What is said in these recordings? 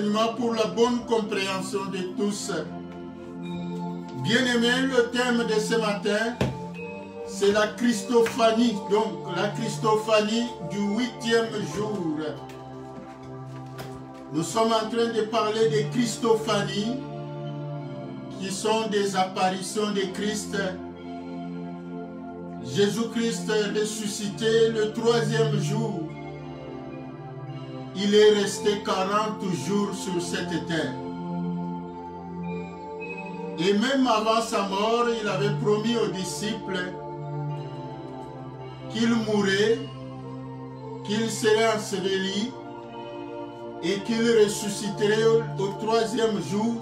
enseignements pour la bonne compréhension de tous. Bien-aimés, le thème de ce matin, c'est la Christophanie. Donc, la Christophanie du 8e jour. Nous sommes en train de parler des Christophanies, qui sont des apparitions de Christ. Jésus-Christ ressuscité le 3e jour. Il est resté 40 jours sur cette terre. Et même avant sa mort, il avait promis aux disciples qu'il mourrait, qu'il serait enseveli et qu'il ressusciterait au 3e jour.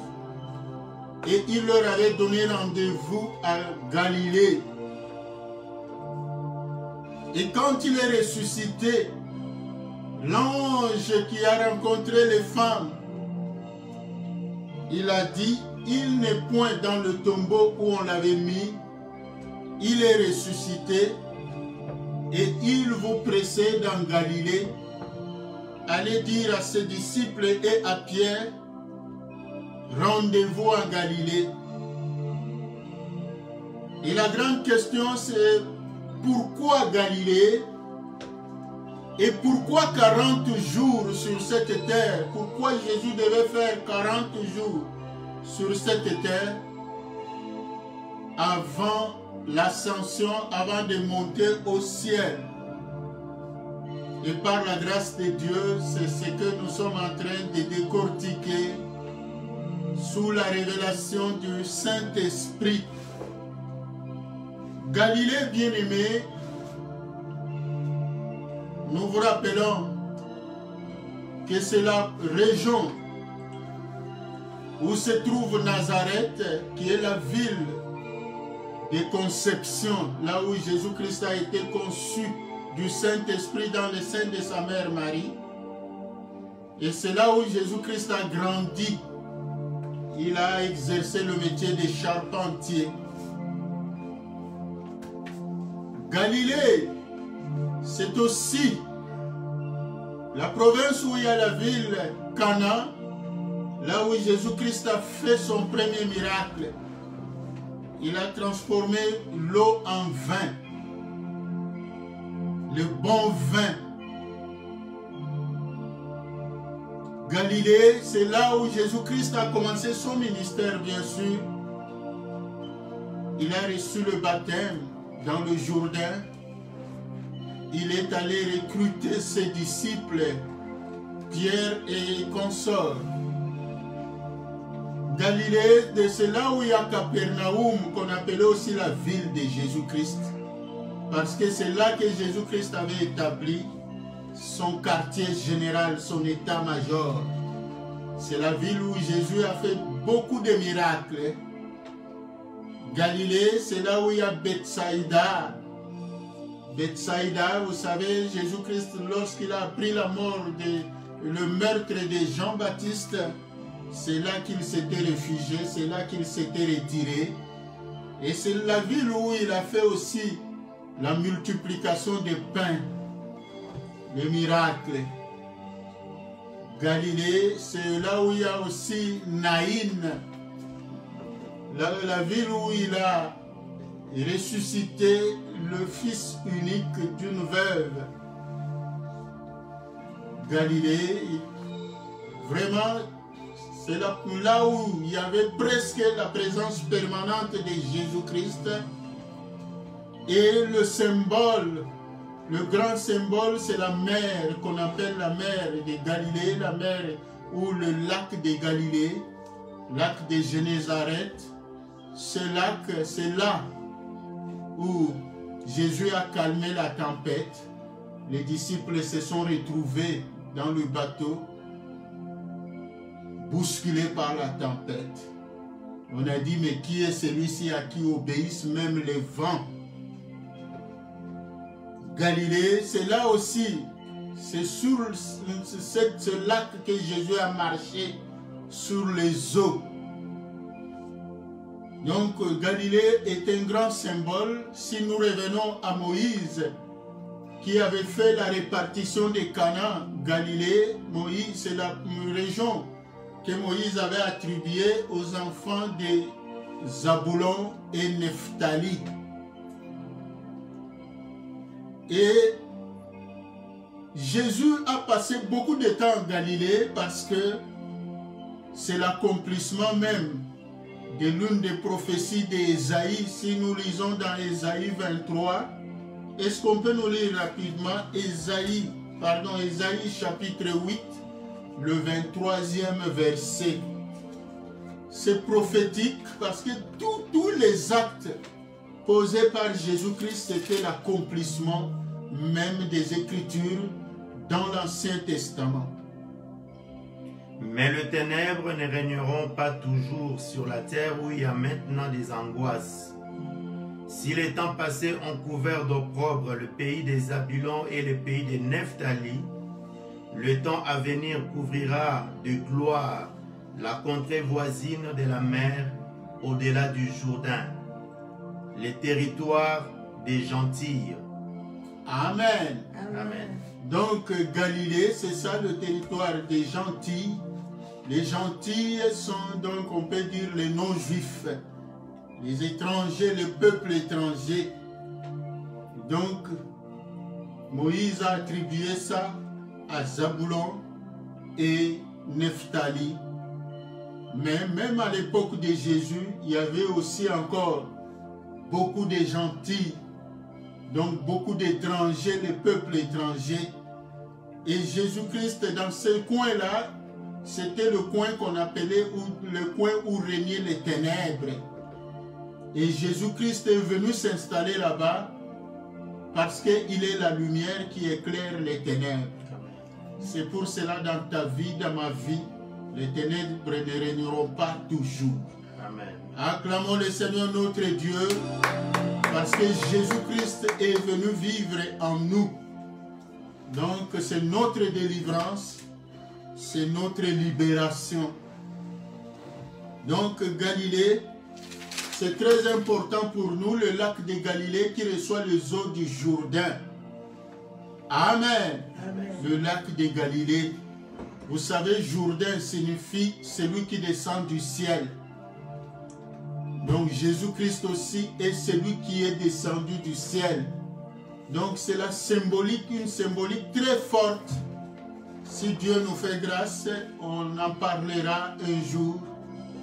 Et il leur avait donné rendez-vous à Galilée. Et quand il est ressuscité, l'ange qui a rencontré les femmes, il a dit, il n'est point dans le tombeau où on l'avait mis, il est ressuscité et il vous précède en Galilée. Allez dire à ses disciples et à Pierre, rendez-vous en Galilée. Et la grande question c'est, pourquoi Galilée? Et pourquoi 40 jours sur cette terre? Pourquoi Jésus devait faire 40 jours sur cette terre avant l'ascension, avant de monter au ciel? Et par la grâce de Dieu, c'est ce que nous sommes en train de décortiquer sous la révélation du Saint-Esprit. Galilée, bien-aimé, nous vous rappelons que c'est la région où se trouve Nazareth, qui est la ville de conception, là où Jésus-Christ a été conçu du Saint-Esprit dans le sein de sa mère Marie. Et c'est là où Jésus-Christ a grandi. Il a exercé le métier de charpentier. Galilée, c'est aussi la province où il y a la ville Cana, là où Jésus-Christ a fait son premier miracle. Il a transformé l'eau en vin, le bon vin. Galilée, c'est là où Jésus-Christ a commencé son ministère, bien sûr. Il a reçu le baptême dans le Jourdain. Il est allé recruter ses disciples, Pierre et consorts. Galilée, c'est là où il y a Capernaum, qu'on appelait aussi la ville de Jésus-Christ. Parce que c'est là que Jésus-Christ avait établi son quartier général, son état-major. C'est la ville où Jésus a fait beaucoup de miracles. Galilée, c'est là où il y a Bethsaïda. Bethsaïda, vous savez, Jésus-Christ, lorsqu'il a appris la mort, le meurtre de Jean-Baptiste, c'est là qu'il s'était réfugié, c'est là qu'il s'était retiré. Et c'est la ville où il a fait aussi la multiplication des pains, les miracles. Galilée, c'est là où il y a aussi Naïn, la ville où il a ressuscité le fils unique d'une veuve. Galilée, vraiment, c'est là où il y avait presque la présence permanente de Jésus-Christ. Et le symbole, le grand symbole, c'est la mer qu'on appelle la mer de Galilée, la mer ou le lac de Galilée, lac de Génézareth. Ce lac, c'est là où Jésus a calmé la tempête. Les disciples se sont retrouvés dans le bateau, bousculés par la tempête. On a dit, mais qui est celui-ci à qui obéissent même les vents? Galilée, c'est là aussi, c'est sur ce lac que Jésus a marché sur les eaux. Donc Galilée est un grand symbole. Si nous revenons à Moïse, qui avait fait la répartition des Canaan, Galilée, Moïse, c'est la région que Moïse avait attribué aux enfants de Zaboulon et Nephtali. Et Jésus a passé beaucoup de temps en Galilée parce que c'est l'accomplissement même de l'une des prophéties d'Ésaïe. Si nous lisons dans Ésaïe 23, est-ce qu'on peut nous lire rapidement Ésaïe chapitre 8, le 23e verset. C'est prophétique parce que tous les actes posés par Jésus-Christ, c'était l'accomplissement même des Écritures dans l'Ancien Testament. Mais les ténèbres ne régneront pas toujours sur la terre où il y a maintenant des angoisses. Si les temps passés ont couvert d'opprobre le pays des Zabulon et le pays des Nephtali, le temps à venir couvrira de gloire la contrée voisine de la mer au-delà du Jourdain, les territoires des gentils. Amen. Amen. Donc Galilée, c'est ça le territoire des gentils. Les gentils sont donc, on peut dire, les non-juifs, les étrangers, le peuple étranger. Donc, Moïse a attribué ça à Zaboulon et Nephtali. Mais même à l'époque de Jésus, il y avait aussi encore beaucoup de gentils, donc beaucoup d'étrangers, le peuple étranger. Et Jésus-Christ, dans ce coin-là, c'était le coin qu'on appelait le coin où régnaient les ténèbres. Et Jésus-Christ est venu s'installer là-bas parce qu'il est la lumière qui éclaire les ténèbres. C'est pour cela dans ta vie, dans ma vie, les ténèbres ne régneront pas toujours. Amen. Acclamons le Seigneur notre Dieu parce que Jésus-Christ est venu vivre en nous. Donc c'est notre délivrance, c'est notre libération. Donc Galilée, c'est très important pour nous, le lac de Galilée qui reçoit les eaux du Jourdain. Amen. Amen. Le lac de Galilée. Vous savez, Jourdain signifie celui qui descend du ciel. Donc Jésus-Christ aussi est celui qui est descendu du ciel. Donc c'est la symbolique, une symbolique très forte. Si Dieu nous fait grâce, on en parlera un jour.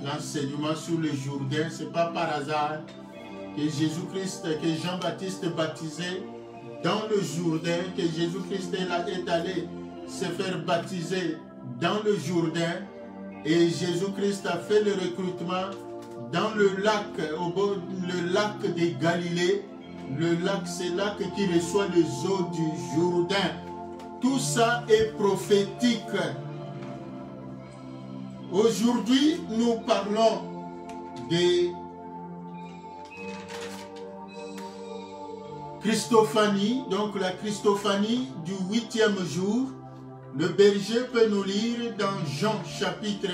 L'enseignement sur le Jourdain, ce n'est pas par hasard que Jésus-Christ, que Jean-Baptiste baptisait dans le Jourdain, que Jésus-Christ est allé se faire baptiser dans le Jourdain et Jésus-Christ a fait le recrutement dans le lac, le lac de Galilée. Le lac, c'est là qui reçoit les eaux du Jourdain. Tout ça est prophétique. Aujourd'hui, nous parlons de Christophanie, donc la Christophanie du 8e jour. Le berger peut nous lire dans Jean chapitre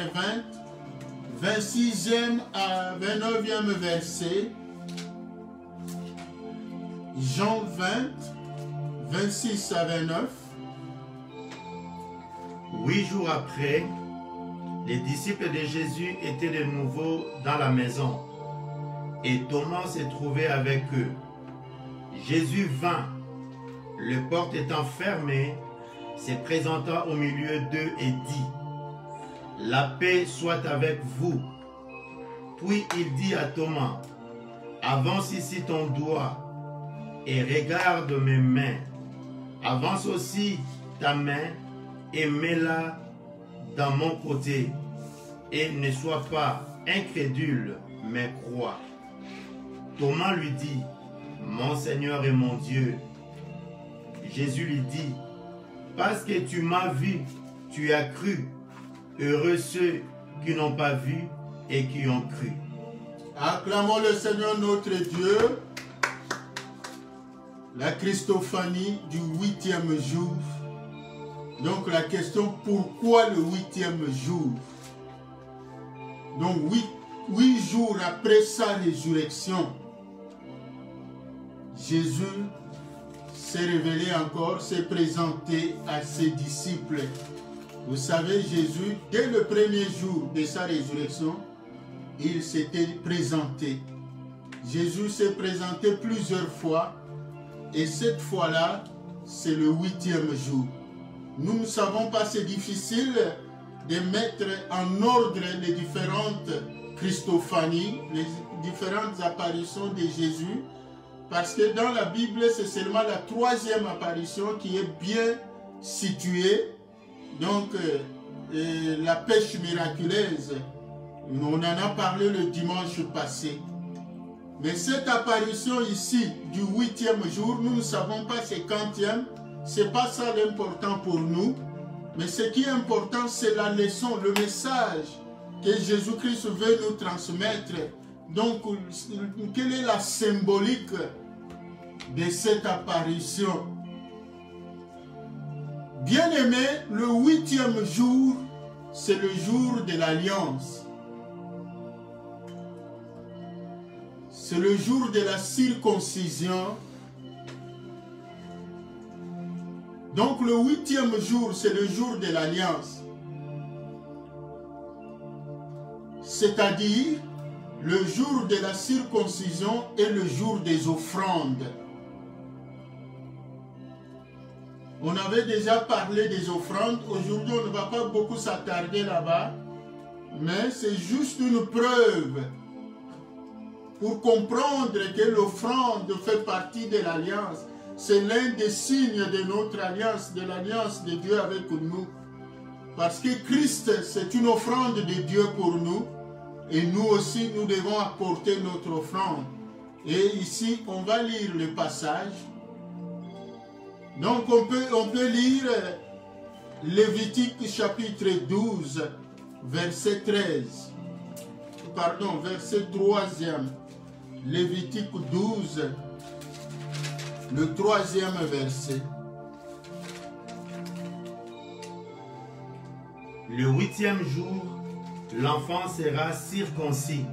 20, 26e à 29e verset. Jean 20, 26 à 29. 8 jours après, les disciples de Jésus étaient de nouveau dans la maison et Thomas se trouvait avec eux. Jésus vint, les portes étant fermées, se présenta au milieu d'eux et dit: « La paix soit avec vous. » Puis il dit à Thomas: « Avance ici ton doigt et regarde mes mains. Avance aussi ta main et mets-la dans mon côté, et ne sois pas incrédule, mais crois. » Thomas lui dit: « Mon Seigneur et mon Dieu. » Jésus lui dit: « Parce que tu m'as vu, tu as cru. Heureux ceux qui n'ont pas vu et qui ont cru. » Acclamons le Seigneur notre Dieu. La Christophanie du 8e jour. Donc la question, pourquoi le 8e jour? Donc 8 jours après sa résurrection, Jésus s'est révélé encore, s'est présenté à ses disciples. Vous savez, Jésus, dès le premier jour de sa résurrection, il s'était présenté. Jésus s'est présenté plusieurs fois et cette fois-là, c'est le 8e jour. Nous ne savons pas, c'est difficile de mettre en ordre les différentes Christophanies, les différentes apparitions de Jésus, parce que dans la Bible, c'est seulement la 3e apparition qui est bien située. Donc, la pêche miraculeuse, on en a parlé le dimanche passé. Mais cette apparition ici, du 8e jour, nous ne savons pas c'est quantième, c'est pas ça l'important pour nous. Mais ce qui est important, c'est la leçon, le message que Jésus-Christ veut nous transmettre. Donc, quelle est la symbolique de cette apparition? Bien-aimé, le 8e jour, c'est le jour de l'alliance. C'est le jour de la circoncision. Donc le 8e jour, c'est le jour de l'alliance. C'est-à-dire le jour de la circoncision et le jour des offrandes. On avait déjà parlé des offrandes. Aujourd'hui, on ne va pas beaucoup s'attarder là-bas. Mais c'est juste une preuve pour comprendre que l'offrande fait partie de l'alliance. C'est l'un des signes de notre alliance, de l'alliance de Dieu avec nous. Parce que Christ, c'est une offrande de Dieu pour nous. Et nous aussi, nous devons apporter notre offrande. Et ici, on va lire le passage. Donc, on peut lire Lévitique chapitre 12, verset 13. Pardon, verset 3e. Lévitique 12, le 3e verset. Le 8e jour, l'enfant sera circoncis.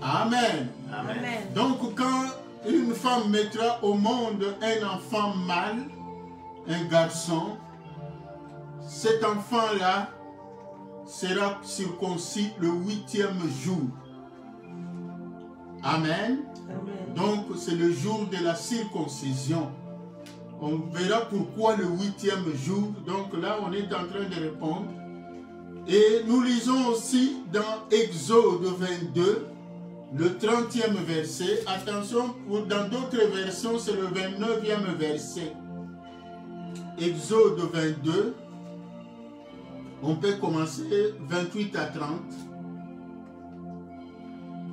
Amen. Amen. Donc, quand une femme mettra au monde un enfant mâle, un garçon, cet enfant-là sera circoncis le 8e jour. Amen. Amen. Donc, c'est le jour de la circoncision. On verra pourquoi le 8e jour. Donc là, on est en train de répondre. Et nous lisons aussi dans Exode 22, le 30e verset. Attention, dans d'autres versions, c'est le 29e verset. Exode 22, on peut commencer 28 à 30.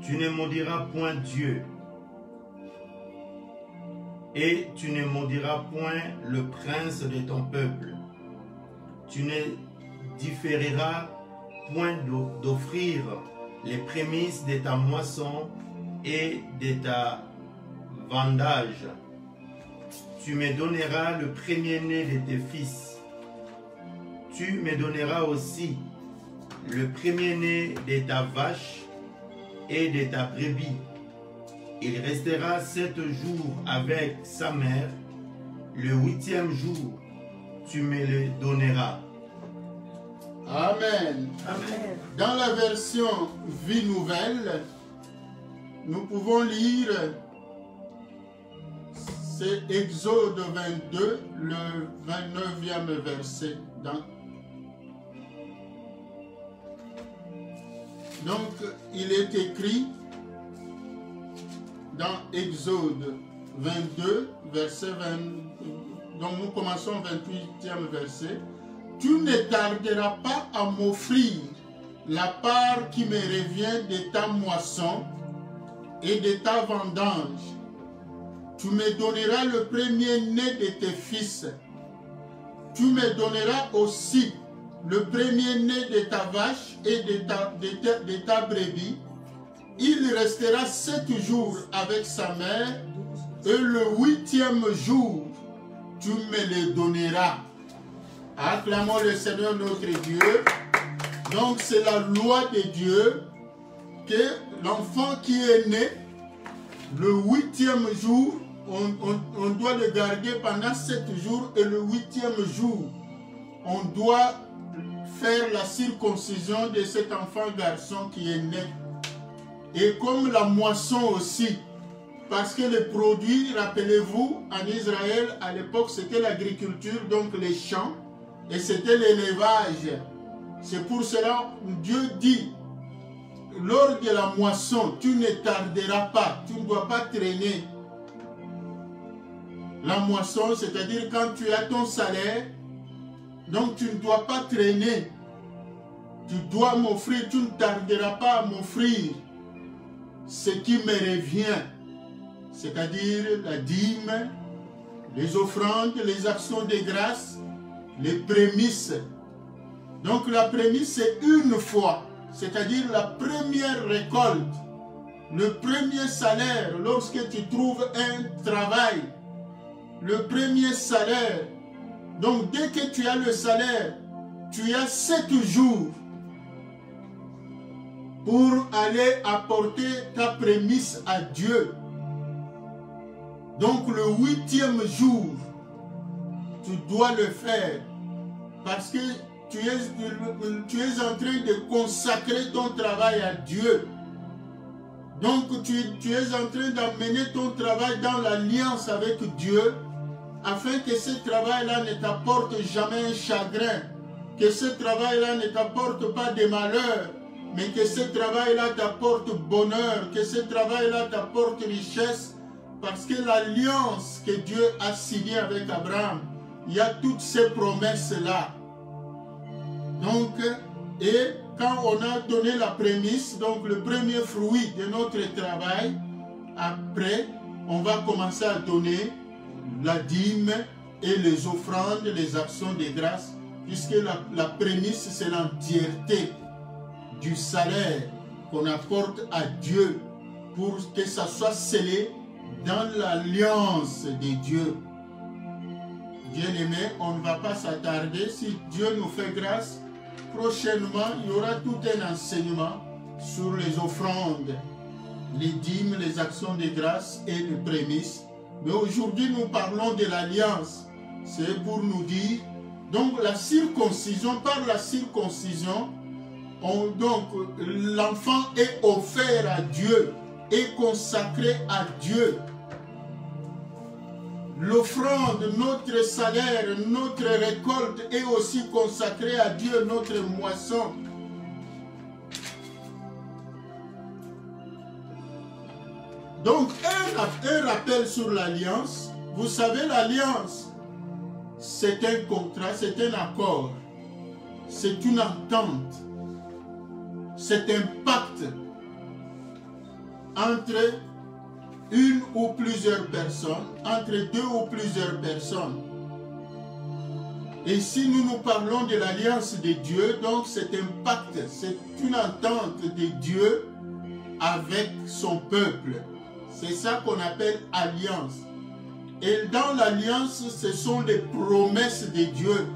Tu ne maudiras point Dieu, et tu ne maudiras point le prince de ton peuple. Tu ne différeras point d'offrir les prémices de ta moisson et de ta vendage. Tu me donneras le premier-né de tes fils. Tu me donneras aussi le premier-né de ta vache et de ta brebis. Il restera 7 jours avec sa mère. Le 8e jour, tu me le donneras. Amen. Amen. Dans la version Vie Nouvelle, nous pouvons lire, c'est Exode 22, le 29e verset. Donc, il est écrit dans Exode 22, verset 20, donc nous commençons au 28e verset. Tu ne tarderas pas à m'offrir la part qui me revient de ta moisson et de ta vendange. Tu me donneras le premier-né de tes fils. Tu me donneras aussi le premier-né de ta vache et de ta brebis. Il restera 7 jours avec sa mère, et le 8e jour, tu me le donneras. Acclamons le Seigneur notre Dieu. Donc c'est la loi de Dieu que l'enfant qui est né, le 8e jour, on doit le garder pendant 7 jours, et le 8e jour, on doit faire la circoncision de cet enfant garçon qui est né. Et comme la moisson aussi, parce que les produits, rappelez-vous, en Israël, à l'époque, c'était l'agriculture, donc les champs, et c'était l'élevage. C'est pour cela que Dieu dit, lors de la moisson, tu ne tarderas pas, tu ne dois pas traîner. La moisson, c'est-à-dire quand tu as ton salaire, donc tu ne dois pas traîner. Tu dois m'offrir, tu ne tarderas pas à m'offrir ce qui me revient. C'est-à-dire la dîme, les offrandes, les actions de grâce, les prémices. Donc la prémisse, c'est une fois, c'est-à-dire la première récolte, le premier salaire lorsque tu trouves un travail, le premier salaire. Donc dès que tu as le salaire, tu as 7 jours pour aller apporter ta prémisse à Dieu. Donc le 8e jour, tu dois le faire parce que tu es en train de consacrer ton travail à Dieu. Donc tu es en train d'amener ton travail dans l'alliance avec Dieu afin que ce travail-là ne t'apporte jamais un chagrin, que ce travail-là ne t'apporte pas de malheur, mais que ce travail-là t'apporte bonheur, que ce travail-là t'apporte richesse, parce que l'alliance que Dieu a signée avec Abraham, il y a toutes ces promesses-là. Donc, et quand on a donné la prémisse, donc le premier fruit de notre travail, après, on va commencer à donner la dîme et les offrandes, les actions de grâce, puisque la prémisse, c'est l'entièreté du salaire qu'on apporte à Dieu pour que ça soit scellé dans l'alliance de Dieu. Bien-aimés, on ne va pas s'attarder. Si Dieu nous fait grâce, prochainement, il y aura tout un enseignement sur les offrandes, les dîmes, les actions de grâce et les prémices. Mais aujourd'hui, nous parlons de l'alliance. C'est pour nous dire, donc la circoncision, par la circoncision, donc l'enfant est offert à Dieu, est consacré à Dieu. L'offrande, notre salaire, notre récolte est aussi consacrée à Dieu, notre moisson. Donc, un rappel sur l'alliance. Vous savez, l'alliance, c'est un contrat, c'est un accord, c'est une entente, c'est un pacte entre une ou plusieurs personnes, entre 2 ou plusieurs personnes. Et si nous parlons de l'alliance de Dieu, donc c'est un pacte, c'est une entente de Dieu avec son peuple. C'est ça qu'on appelle alliance. Et dans l'alliance, ce sont les promesses de Dieu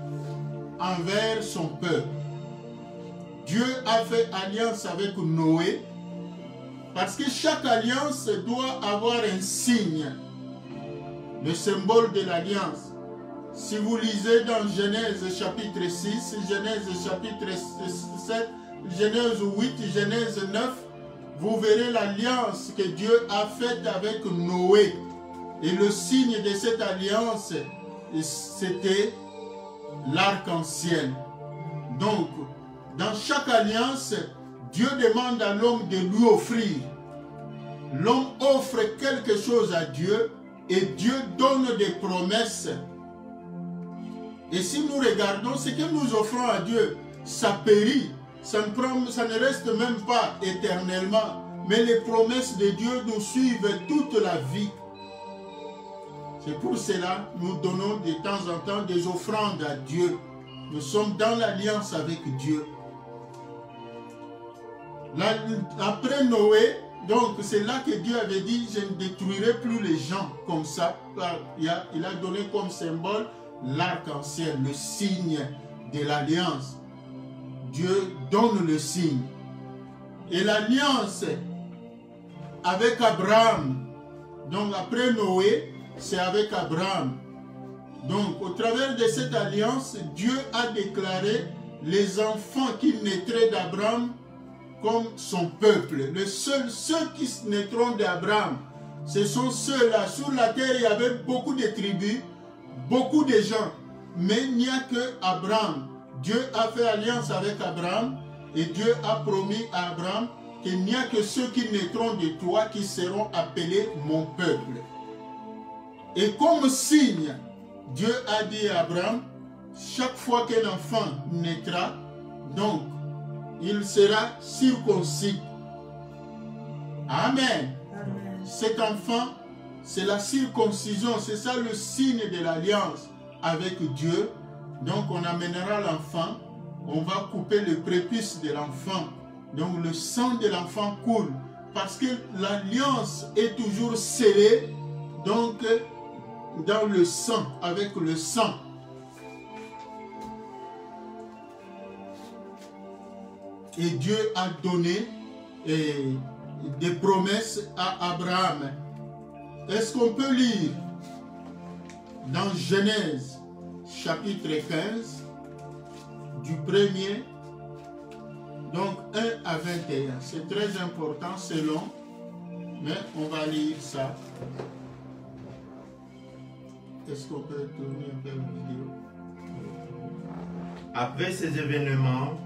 envers son peuple. Dieu a fait alliance avec Noé, parce que chaque alliance doit avoir un signe, le symbole de l'alliance. Si vous lisez dans Genèse chapitre 6, Genèse chapitre 7, Genèse 8, Genèse 9, vous verrez l'alliance que Dieu a faite avec Noé. Et le signe de cette alliance, c'était l'arc-en-ciel. Donc, dans chaque alliance, Dieu demande à l'homme de lui offrir. L'homme offre quelque chose à Dieu et Dieu donne des promesses. Et si nous regardons ce que nous offrons à Dieu, ça périt, ça ne reste même pas éternellement. Mais les promesses de Dieu nous suivent toute la vie. C'est pour cela que nous donnons de temps en temps des offrandes à Dieu. Nous sommes dans l'alliance avec Dieu. Après Noé, donc c'est là que Dieu avait dit, je ne détruirai plus les gens comme ça. Il a donné comme symbole l'arc-en-ciel, le signe de l'alliance. Dieu donne le signe. Et l'alliance avec Abraham, donc après Noé, c'est avec Abraham. Donc au travers de cette alliance, Dieu a déclaré les enfants qui naîtraient d'Abraham comme son peuple. Ceux qui naîtront d'Abraham, ce sont ceux-là. Sur la terre, il y avait beaucoup de tribus, beaucoup de gens. Mais il n'y a que Abraham. Dieu a fait alliance avec Abraham et Dieu a promis à Abraham qu'il n'y a que ceux qui naîtront de toi qui seront appelés mon peuple. Et comme signe, Dieu a dit à Abraham, chaque fois qu'un enfant naîtra, donc il sera circoncis. Amen. Amen. Cet enfant, c'est la circoncision, c'est ça le signe de l'alliance avec Dieu. Donc on amènera l'enfant, on va couper le prépuce de l'enfant. Donc le sang de l'enfant coule parce que l'alliance est toujours scellée donc dans le sang, avec le sang. Et Dieu a donné des promesses à Abraham. Est-ce qu'on peut lire dans Genèse chapitre 15 du 1er donc 1 à 21. C'est très important, c'est long, mais on va lire ça. Est-ce qu'on peut tourner un peu la vidéo? Après ces événements,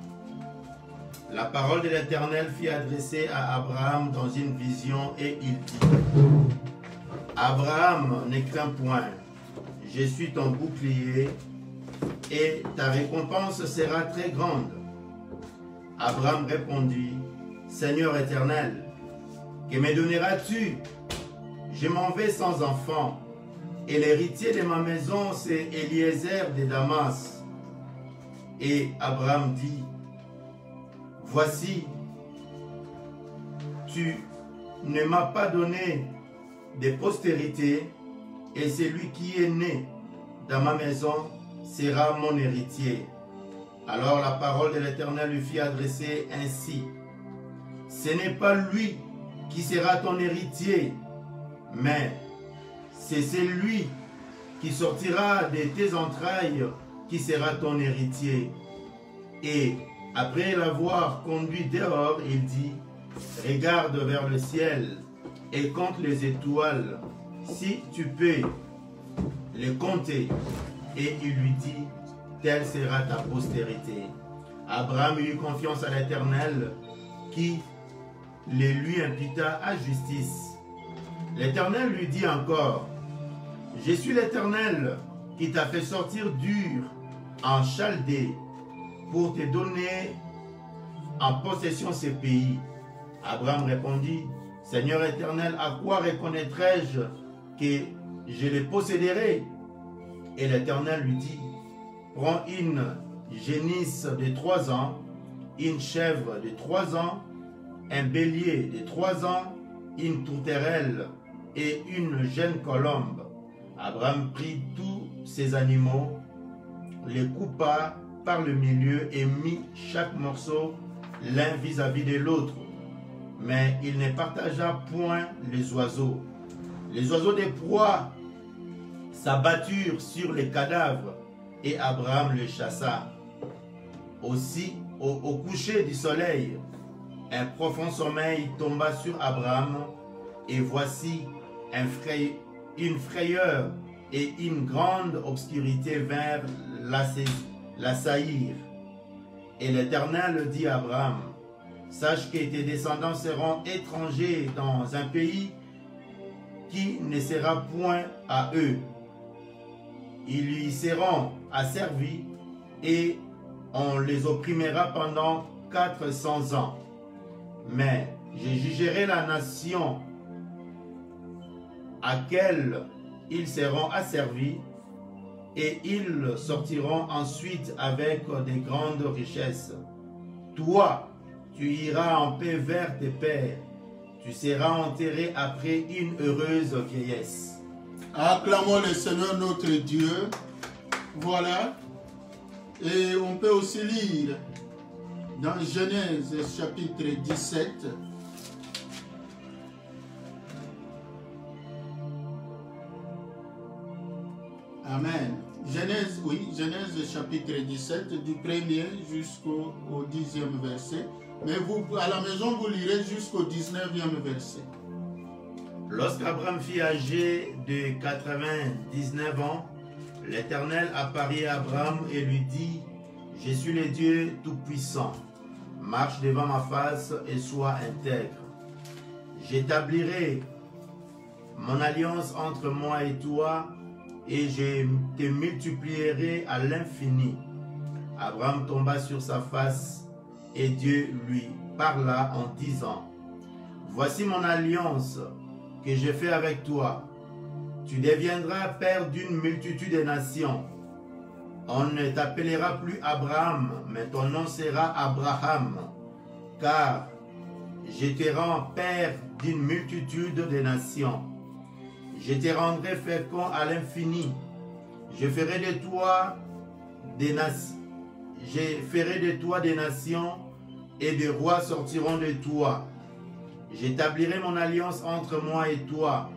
la parole de l'Éternel fut adressée à Abraham dans une vision et il dit: Abraham, ne crains point, je suis ton bouclier et ta récompense sera très grande. Abraham répondit: Seigneur éternel, que me donneras-tu? Je m'en vais sans enfant, et l'héritier de ma maison, c'est Eliezer de Damas. Et Abraham dit: Voici, tu ne m'as pas donné de postérité, et celui qui est né dans ma maison sera mon héritier. Alors la parole de l'Éternel lui fit adresser ainsi: Ce n'est pas lui qui sera ton héritier, mais c'est celui qui sortira de tes entrailles qui sera ton héritier. Et après l'avoir conduit dehors, il dit: Regarde vers le ciel et compte les étoiles, si tu peux les compter. Et il lui dit: Telle sera ta postérité. Abraham eut confiance à l'Éternel, qui les lui imputa à justice. L'Éternel lui dit encore: Je suis l'Éternel qui t'a fait sortir d'Ur en Chaldée pour te donner en possession ces pays. Abraham répondit: Seigneur éternel, à quoi reconnaîtrai-je que je les posséderai? Et l'Éternel lui dit: Prends une génisse de 3 ans, une chèvre de 3 ans, un bélier de 3 ans, une tourterelle et une jeune colombe. Abraham prit tous ces animaux, les coupa par le milieu et mit chaque morceau l'un vis-à-vis de l'autre. Mais il ne partagea point les oiseaux. Les oiseaux des proies s'abatturent sur les cadavres et Abraham les chassa. Aussi, au coucher du soleil, un profond sommeil tomba sur Abraham, et voici une frayeur et une grande obscurité vinrent l'assaillir. Et l'Éternel dit à Abraham: Sache que tes descendants seront étrangers dans un pays qui ne sera point à eux. Ils lui seront asservis et on les opprimera pendant 400 ans. Mais je jugerai la nation à laquelle ils seront asservis et ils sortiront ensuite avec de grandes richesses. Toi, tu iras en paix vers tes pères. Tu seras enterré après une heureuse vieillesse. Acclamons le Seigneur notre Dieu. Voilà. Et on peut aussi lire dans Genèse chapitre 17. Amen. Genèse, oui, Genèse chapitre 17, du 1er jusqu'au 10e verset. Mais vous, à la maison, vous lirez jusqu'au 19e verset. Lorsqu'Abraham fut âgé de 99 ans, l'Éternel apparut à Abraham et lui dit, « Je suis le Dieu Tout-Puissant. Marche devant ma face et sois intègre. J'établirai mon alliance entre moi et toi, et je te multiplierai à l'infini. » Abraham tomba sur sa face, et Dieu lui parla en disant, « Voici mon alliance que je fais avec toi. Tu deviendras père d'une multitude de nations. On ne t'appellera plus Abraham, mais ton nom sera Abraham, car je te rends père d'une multitude de nations. Je te rendrai fécond à l'infini. Je ferai de toi des nations. Je ferai de toi des nations et des rois sortiront de toi. J'établirai mon alliance entre moi et toi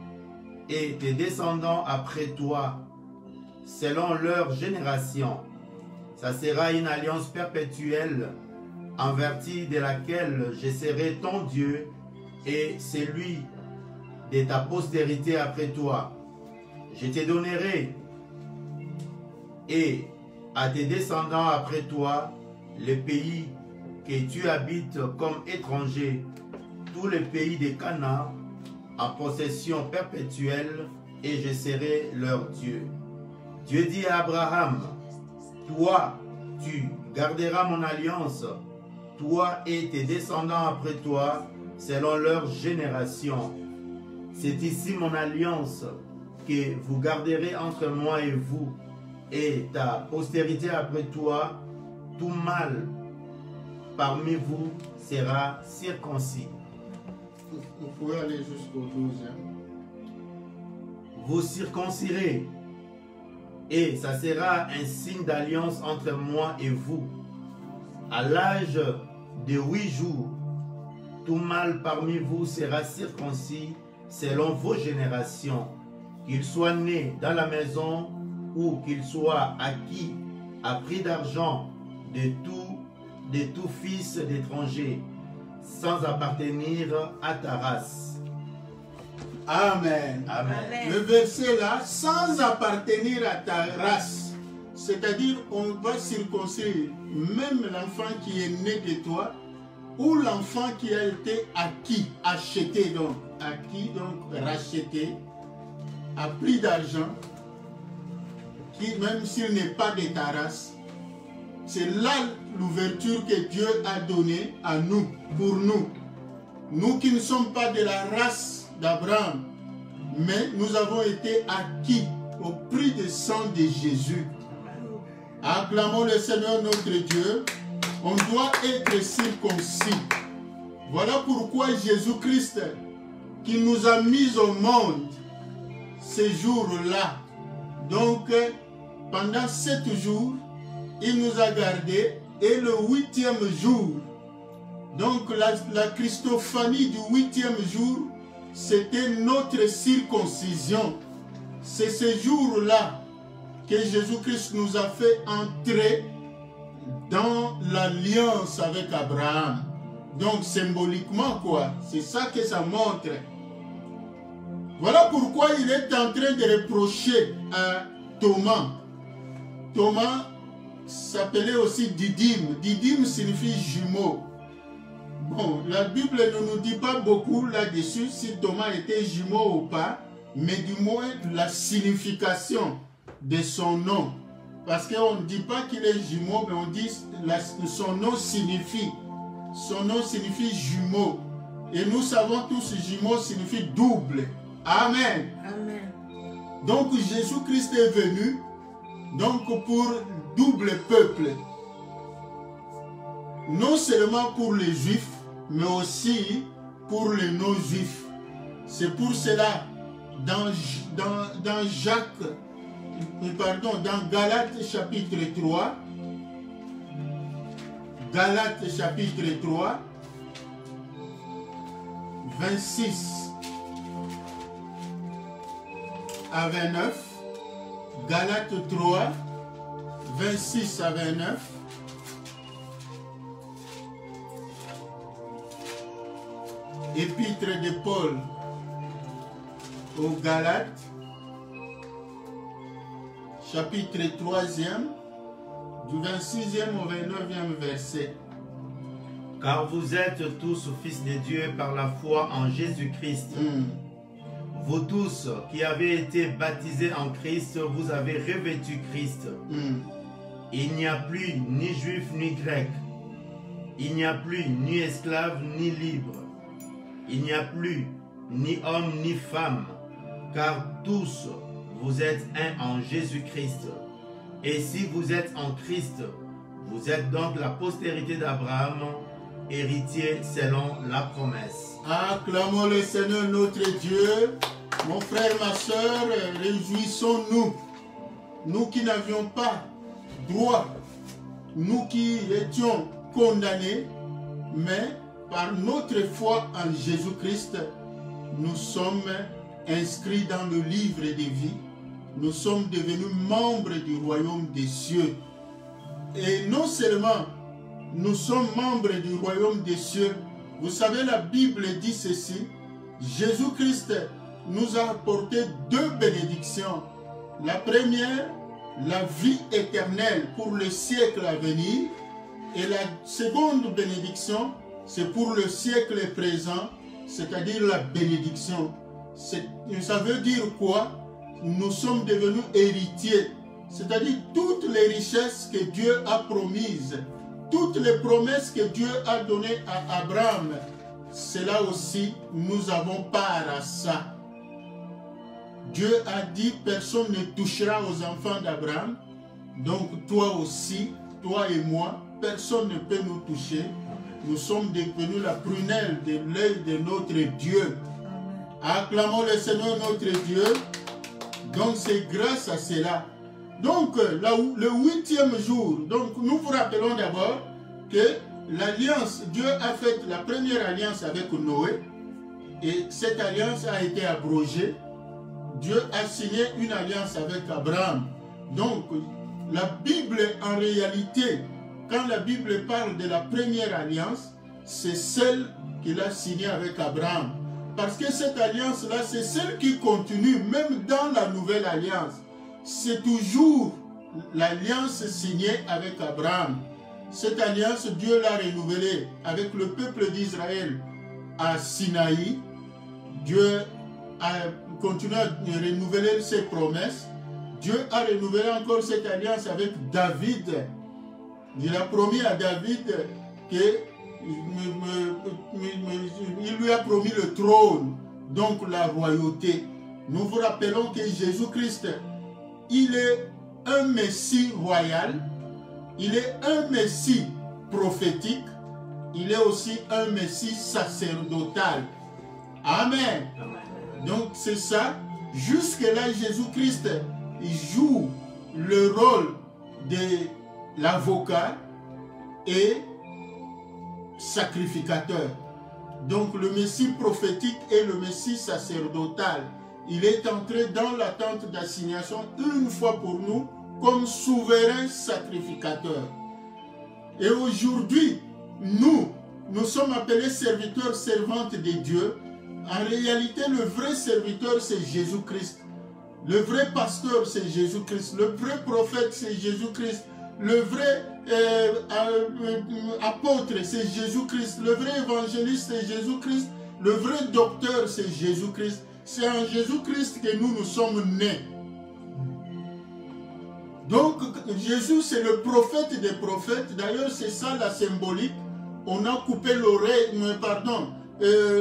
et tes descendants après toi, selon leur génération. Ça sera une alliance perpétuelle en vertu de laquelle je serai ton Dieu et celui de ta postérité après toi. Je te donnerai et à tes descendants après toi le pays que tu habites comme étranger, tous les pays de Canaan en possession perpétuelle, et je serai leur Dieu. Dieu dit à Abraham, toi, tu garderas mon alliance, toi et tes descendants après toi, selon leur génération. C'est ici mon alliance que vous garderez entre moi et vous, et ta postérité après toi, tout mâle parmi vous sera circoncis. Vous pouvez aller jusqu'au 12. Vous circoncirez, et ça sera un signe d'alliance entre moi et vous. À l'âge de 8 jours, tout mâle parmi vous sera circoncis selon vos générations, qu'il soit né dans la maison ou qu'il soit acquis à prix d'argent de tout fils d'étranger, sans appartenir à ta race. Amen. Amen. Le verset là, sans appartenir à ta race, c'est-à-dire on va circoncire même l'enfant qui est né de toi ou l'enfant qui a été acquis, acheté donc, acquis donc racheté à prix d'argent, qui même s'il n'est pas de ta race, c'est là l'ouverture que Dieu a donnée à nous, pour nous. Nous qui ne sommes pas de la race d'Abraham, mais nous avons été acquis au prix du sang de Jésus. Acclamons le Seigneur notre Dieu. On doit être circoncis. Voilà pourquoi Jésus-Christ, qui nous a mis au monde ces jours-là, donc pendant 7 jours, il nous a gardés, et le 8e jour, donc la Christophanie du 8e jour, c'était notre circoncision. C'est ce jour-là que Jésus-Christ nous a fait entrer dans l'alliance avec Abraham. Donc symboliquement quoi, c'est ça que ça montre. Voilà pourquoi il est en train de reprocher à Thomas. Thomas s'appelait aussi Didyme. Didyme signifie jumeau. Bon, la Bible ne nous dit pas beaucoup là-dessus si Thomas était jumeau ou pas, mais du moins la signification de son nom. Parce qu'on ne dit pas qu'il est jumeau, mais on dit son nom signifie. Son nom signifie jumeau. Et nous savons tous jumeau signifie double. Amen. Amen. Donc Jésus-Christ est venu donc pour double peuple. Non seulement pour les Juifs, mais aussi pour les non-Juifs. C'est pour cela, dans Galates chapitre 3, Galates chapitre 3, 26 à 29, Galates 3, 26 à 29. Épître de Paul aux Galates, chapitre 3e, du 26e au 29e verset. Car vous êtes tous fils de Dieu par la foi en Jésus-Christ. Vous tous qui avez été baptisés en Christ, vous avez revêtu Christ. Il n'y a plus ni juif ni grec. Il n'y a plus ni esclave ni libre. Il n'y a plus ni homme ni femme, car tous vous êtes un en Jésus-Christ. Et si vous êtes en Christ, vous êtes donc la postérité d'Abraham, héritier selon la promesse. Acclamons le Seigneur notre Dieu. Mon frère, ma soeur, réjouissons-nous. Nous qui n'avions pas droit, nous qui étions condamnés, mais par notre foi en Jésus-Christ, nous sommes inscrits dans le livre des vies. Nous sommes devenus membres du royaume des cieux. Et non seulement nous sommes membres du royaume des cieux, vous savez, la Bible dit ceci: Jésus-Christ nous a apporté deux bénédictions. La première, la vie éternelle pour le siècle à venir. Et la seconde bénédiction, c'est pour le siècle présent, c'est-à-dire la bénédiction. Ça veut dire quoi? Nous sommes devenus héritiers, c'est-à-dire toutes les richesses que Dieu a promises, toutes les promesses que Dieu a données à Abraham, cela aussi, nous avons part à ça. Dieu a dit, personne ne touchera aux enfants d'Abraham. Donc toi aussi, toi et moi, personne ne peut nous toucher. Nous sommes devenus la prunelle de l'œil de notre Dieu. Acclamons le Seigneur notre Dieu. Donc c'est grâce à cela. Donc le 8e jour, donc nous vous rappelons d'abord que l'alliance, Dieu a fait la première alliance avec Noé. Et cette alliance a été abrogée. Dieu a signé une alliance avec Abraham. Donc, la Bible, en réalité, quand la Bible parle de la première alliance, c'est celle qu'il a signée avec Abraham. Parce que cette alliance-là, c'est celle qui continue, même dans la nouvelle alliance. C'est toujours l'alliance signée avec Abraham. Cette alliance, Dieu l'a renouvelée avec le peuple d'Israël à Sinaï. Dieu a continué à renouveler ses promesses. Dieu a renouvelé encore cette alliance avec David. Il a promis à David qu'il lui a promis le trône, donc la royauté. Nous vous rappelons que Jésus-Christ, il est un Messie royal, il est un Messie prophétique, il est aussi un Messie sacerdotal. Amen. Donc c'est ça. Jusque-là, Jésus-Christ joue le rôle de l'avocat et sacrificateur. Donc le Messie prophétique et le Messie sacerdotal. Il est entré dans la tente d'assignation une fois pour nous comme souverain sacrificateur. Et aujourd'hui, nous sommes appelés serviteurs, servantes de Dieu. En réalité, le vrai serviteur, c'est Jésus-Christ. Le vrai pasteur, c'est Jésus-Christ. Le vrai prophète, c'est Jésus-Christ. Le vrai apôtre, c'est Jésus-Christ. Le vrai évangéliste, c'est Jésus-Christ. Le vrai docteur, c'est Jésus-Christ. C'est en Jésus-Christ que nous sommes nés. Donc, Jésus, c'est le prophète des prophètes. D'ailleurs, c'est ça la symbolique. On a coupé l'oreille,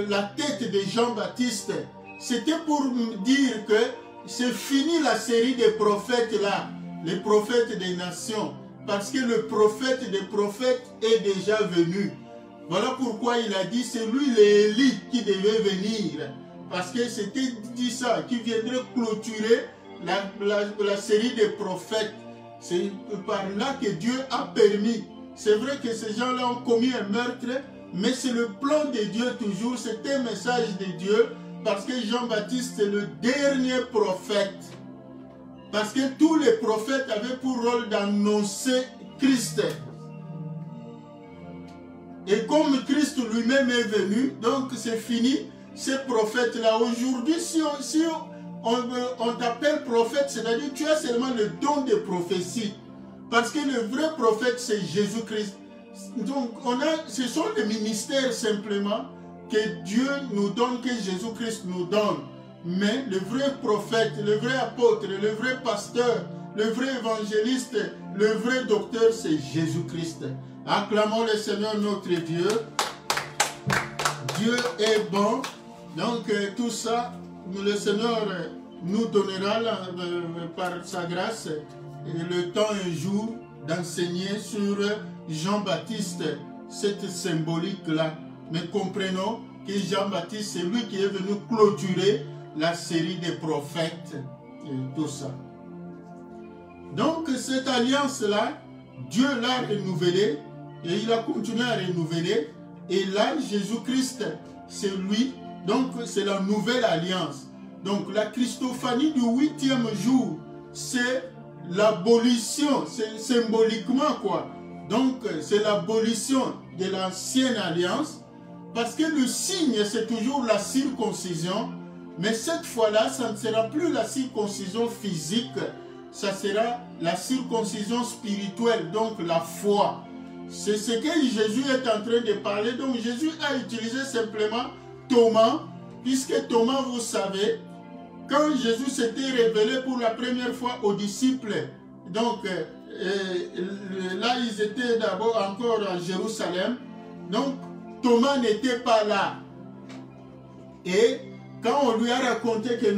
la tête de Jean-Baptiste. C'était pour dire que c'est fini la série des prophètes là, les prophètes des nations. Parce que le prophète des prophètes est déjà venu. Voilà pourquoi il a dit, c'est lui l'élite qui devait venir. Parce que c'était dit ça, qui viendrait clôturer la série des prophètes. C'est par là que Dieu a permis. C'est vrai que ces gens-là ont commis un meurtre, mais c'est le plan de Dieu toujours, c'est un message de Dieu, parce que Jean-Baptiste est le dernier prophète. Parce que tous les prophètes avaient pour rôle d'annoncer Christ. Et comme Christ lui-même est venu, donc c'est fini, ces prophètes-là. Aujourd'hui, si on t'appelle prophète, c'est-à-dire tu as seulement le don de prophétie. Parce que le vrai prophète, c'est Jésus-Christ. Donc, ce sont des ministères simplement que Dieu nous donne, que Jésus-Christ nous donne. Mais le vrai prophète, le vrai apôtre, le vrai pasteur, le vrai évangéliste, le vrai docteur, c'est Jésus-Christ. Acclamons le Seigneur notre Dieu. Dieu est bon. Donc tout ça, le Seigneur nous donnera par sa grâce le temps un jour d'enseigner sur Jean-Baptiste, cette symbolique-là. Mais comprenons que Jean-Baptiste, c'est lui qui est venu clôturer la série des prophètes et tout ça. Donc cette alliance-là, Dieu l'a renouvelée et il a continué à renouveler. Et là, Jésus-Christ, c'est lui. Donc c'est la nouvelle alliance. Donc la Christophanie du 8e jour, c'est l'abolition, c'est symboliquement quoi. Donc c'est l'abolition de l'ancienne alliance. Parce que le signe, c'est toujours la circoncision. Mais cette fois-là, ça ne sera plus la circoncision physique. Ça sera la circoncision spirituelle, donc la foi. C'est ce que Jésus est en train de parler. Donc Jésus a utilisé simplement Thomas, puisque Thomas, vous savez, quand Jésus s'était révélé pour la première fois aux disciples, donc là ils étaient d'abord encore à Jérusalem, donc Thomas n'était pas là. Et quand on lui a raconté que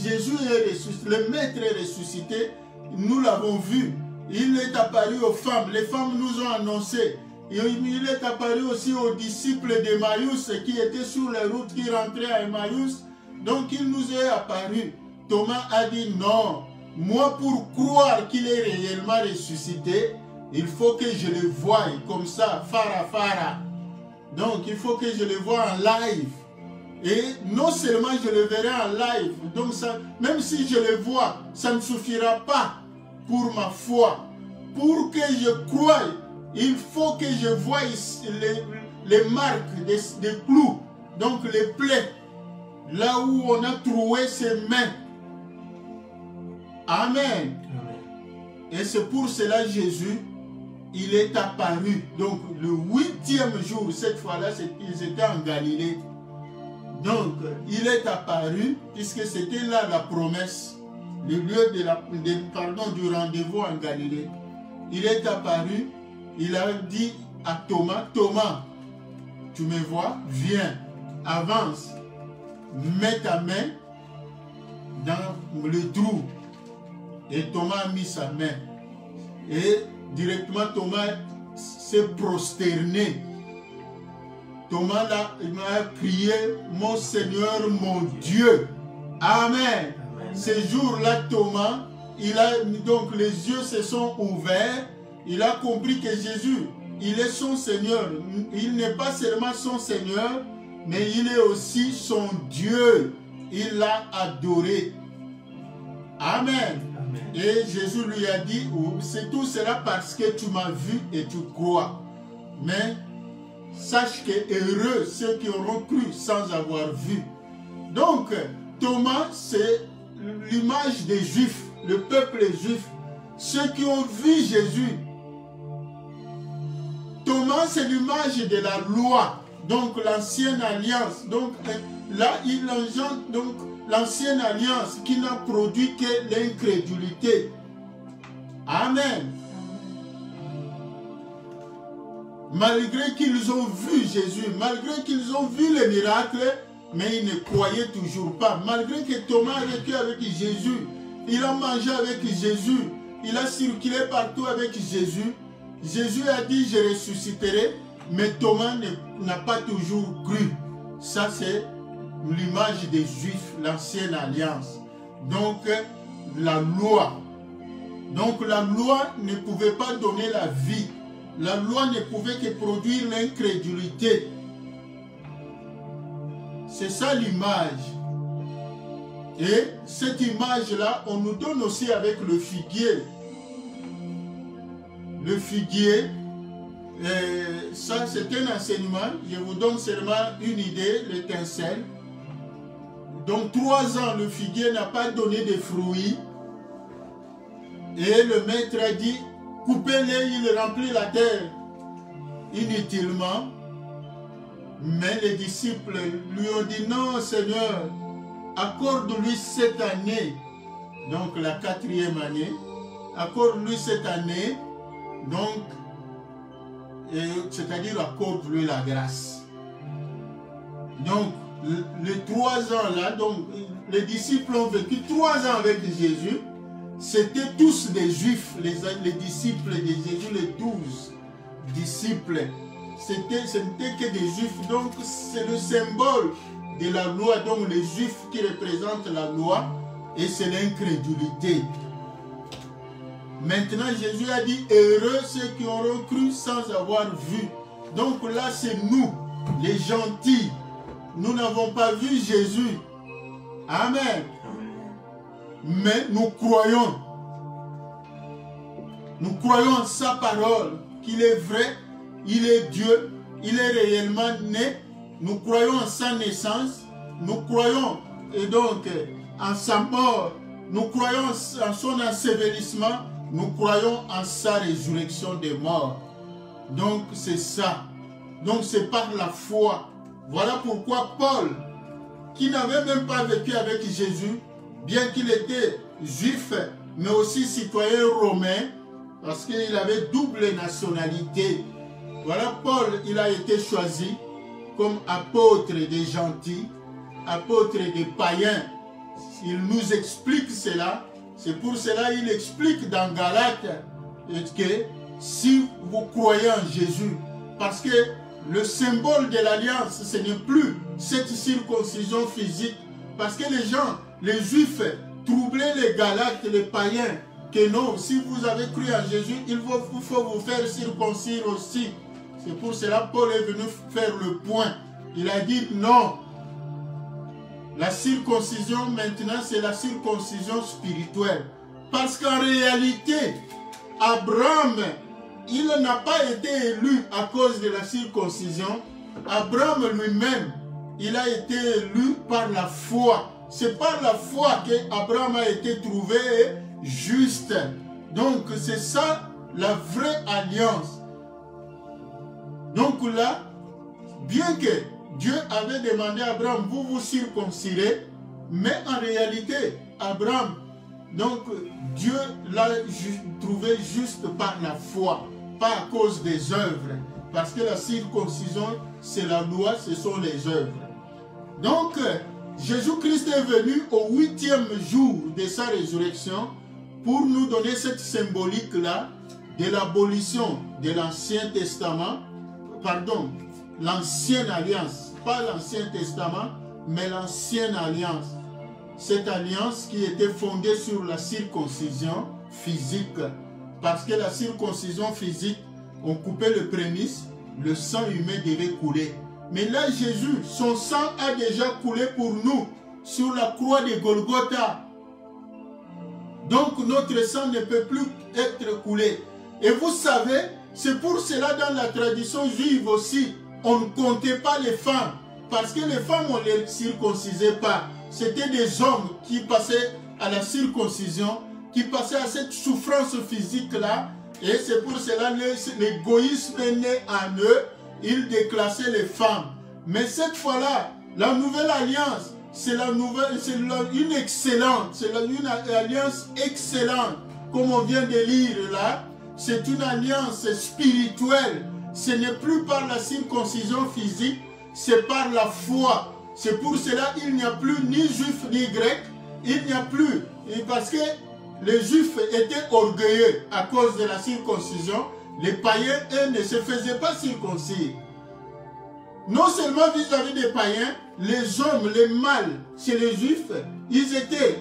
Jésus est ressuscité, le Maître est ressuscité, nous l'avons vu. Il est apparu aux femmes, les femmes nous ont annoncé. Il est apparu aussi aux disciples d'Emmaüs qui étaient sur les routes qui rentraient à Emmaüs. Donc il nous est apparu. Thomas a dit non, moi pour croire qu'il est réellement ressuscité, il faut que je le voie comme ça, fara. Donc il faut que je le voie en live. Et non seulement je le verrai en live, donc ça, même si je le vois, ça ne suffira pas pour ma foi. Pour que je croie, il faut que je voie les marques des clous, donc les plaies, là où on a trouvé ses mains. Amen. Et c'est pour cela Jésus, il est apparu. Donc le 8e jour, cette fois-là, ils étaient en Galilée. Donc, il est apparu, puisque c'était là la promesse, le lieu du rendez-vous en Galilée. Il est apparu, il a dit à Thomas, Thomas, tu me vois, viens, avance, mets ta main dans le trou. Et Thomas a mis sa main. Et directement, Thomas s'est prosterné. Thomas là, il m'a crié, mon Seigneur, mon Dieu. Amen. Ce jour-là, Thomas, donc les yeux se sont ouverts. Il a compris que Jésus, il est son Seigneur. Il n'est pas seulement son Seigneur, mais il est aussi son Dieu. Il l'a adoré. Amen. Et Jésus lui a dit, c'est tout cela parce que tu m'as vu et tu crois. Mais sache que heureux ceux qui auront cru sans avoir vu. Donc, Thomas, c'est l'image des Juifs, le peuple juif, ceux qui ont vu Jésus. Thomas, c'est l'image de la loi, donc l'ancienne alliance. Donc là, il engendre donc l'ancienne alliance qui n'a produit que l'incrédulité. Amen. Malgré qu'ils ont vu Jésus, malgré qu'ils ont vu les miracles, mais ils ne croyaient toujours pas. Malgré que Thomas a vécu avec Jésus, il a mangé avec Jésus, il a circulé partout avec Jésus. Jésus a dit, je ressusciterai, mais Thomas n'a pas toujours cru. Ça, c'est l'image des Juifs, l'ancienne alliance. Donc, la loi. Donc, la loi ne pouvait pas donner la vie. La loi ne pouvait que produire l'incrédulité. C'est ça l'image. Et cette image-là, on nous donne aussi avec le figuier. Le figuier, ça c'est un enseignement. Je vous donne seulement une idée, l'étincelle. Donc 3 ans, le figuier n'a pas donné de fruits. Et le maître a dit, coupez-les, il remplit la terre inutilement. Mais les disciples lui ont dit, non Seigneur, accorde-lui cette année, donc la 4e année, accorde-lui cette année, donc, c'est-à-dire accorde-lui la grâce. Donc, les 3 ans là, donc, les disciples ont vécu 3 ans avec Jésus. C'était tous des Juifs, les disciples de Jésus, les 12 disciples. Ce n'était que des Juifs, donc c'est le symbole de la loi, donc les Juifs qui représentent la loi, et c'est l'incrédulité. Maintenant, Jésus a dit, heureux ceux qui auront cru sans avoir vu. Donc là, c'est nous, les gentils. Nous n'avons pas vu Jésus. Amen. Mais nous croyons. Nous croyons en sa parole, qu'il est vrai, il est Dieu, il est réellement né. Nous croyons en sa naissance, nous croyons et donc en sa mort, nous croyons en son ensevelissement, nous croyons en sa résurrection des morts. Donc c'est ça. Donc c'est par la foi. Voilà pourquoi Paul, qui n'avait même pas vécu avec Jésus, bien qu'il était juif, mais aussi citoyen romain, parce qu'il avait double nationalité. Voilà, Paul, il a été choisi comme apôtre des gentils, apôtre des païens. Il nous explique cela. C'est pour cela qu'il explique dans Galates que si vous croyez en Jésus, parce que le symbole de l'alliance, ce n'est plus cette circoncision physique, parce que les gens, les Juifs, troublaient les Galates, les païens, que non, si vous avez cru en Jésus, il faut vous faire circoncire aussi. C'est pour cela que Paul est venu faire le point. Il a dit non. La circoncision maintenant, c'est la circoncision spirituelle. Parce qu'en réalité, Abraham, il n'a pas été élu à cause de la circoncision. Abraham lui-même, il a été élu par la foi. C'est par la foi qu'Abraham a été trouvé juste. Donc c'est ça la vraie alliance. Donc là, bien que Dieu avait demandé à Abraham, vous vous circoncirez, mais en réalité, Abraham, donc Dieu l'a trouvé juste par la foi, pas à cause des œuvres, parce que la circoncision, c'est la loi, ce sont les œuvres. Donc, Jésus-Christ est venu au 8e jour de sa résurrection pour nous donner cette symbolique-là de l'abolition de l'Ancien Testament, pardon, l'ancienne alliance, pas l'Ancien Testament, mais l'ancienne alliance. Cette alliance qui était fondée sur la circoncision physique, parce que la circoncision physique, on coupait le prémisse, le sang humain devait couler. Mais là, Jésus, son sang a déjà coulé pour nous sur la croix de Golgotha. Donc notre sang ne peut plus être coulé. Et vous savez, c'est pour cela dans la tradition juive aussi, on ne comptait pas les femmes. Parce que les femmes, on ne les circoncisait pas. C'était des hommes qui passaient à la circoncision, qui passaient à cette souffrance physique-là. Et c'est pour cela que l'égoïsme est né en eux. Ils déclassaient les femmes. Mais cette fois-là, la nouvelle alliance, c'est une excellente, c'est une alliance excellente. Comme on vient de lire là, c'est une alliance spirituelle. Ce n'est plus par la circoncision physique, c'est par la foi. C'est pour cela qu'il n'y a plus ni juif ni grec. Il n'y a plus, parce que les juifs étaient orgueilleux à cause de la circoncision. Les païens, eux, ne se faisaient pas circoncire. Non seulement vis-à-vis des païens, les hommes, les mâles, chez les juifs, ils étaient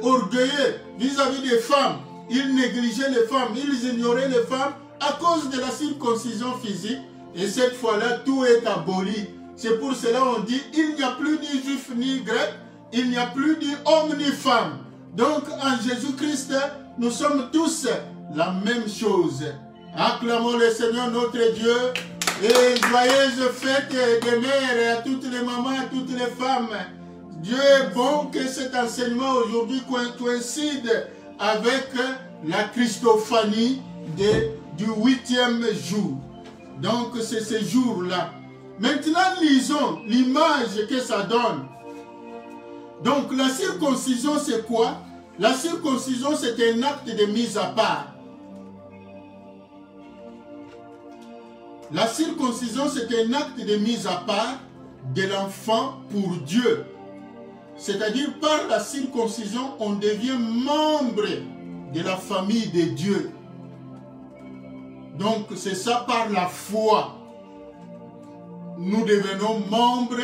orgueilleux vis-à-vis des femmes. Ils négligeaient les femmes, ils ignoraient les femmes à cause de la circoncision physique. Et cette fois-là, tout est aboli. C'est pour cela qu'on dit, il n'y a plus ni juif ni grec, il n'y a plus ni homme ni femme. Donc en Jésus-Christ, nous sommes tous la même chose. Acclamons le Seigneur notre Dieu et joyeuses fêtes des mères à toutes les mamans, à toutes les femmes. Dieu est bon que cet enseignement aujourd'hui coïncide avec la Christophanie du 8e jour. Donc c'est ce jour-là. Maintenant lisons l'image que ça donne. Donc la circoncision c'est quoi? La circoncision c'est un acte de mise à part. La circoncision c'est un acte de mise à part de l'enfant pour Dieu. C'est-à-dire par la circoncision on devient membre de la famille de Dieu. Donc c'est ça par la foi. Nous devenons membres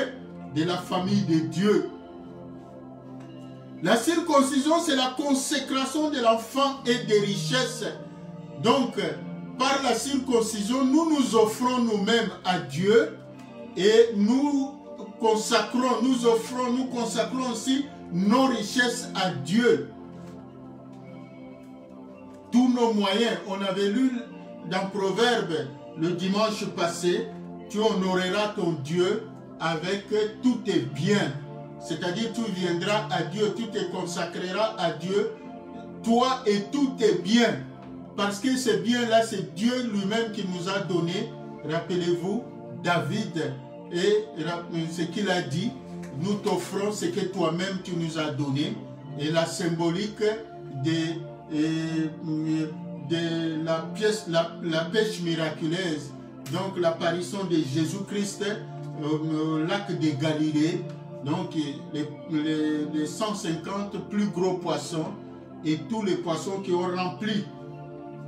de la famille de Dieu. La circoncision, c'est la consécration de l'enfant et des richesses. Donc, par la circoncision, nous nous offrons nous-mêmes à Dieu et nous consacrons aussi nos richesses à Dieu. Tous nos moyens, on avait lu dans Proverbe le dimanche passé, tu honoreras ton Dieu avec tous tes biens. C'est-à-dire tu viendras à Dieu, tu te consacreras à Dieu, toi et tous tes biens. Parce que ces biens-là, c'est Dieu lui-même qui nous a donné. Rappelez-vous, David, et ce qu'il a dit, nous t'offrons ce que toi-même tu nous as donné. Et la symbolique de la pêche miraculeuse, donc l'apparition de Jésus-Christ au lac de Galilée, donc les 150 plus gros poissons et tous les poissons qui ont rempli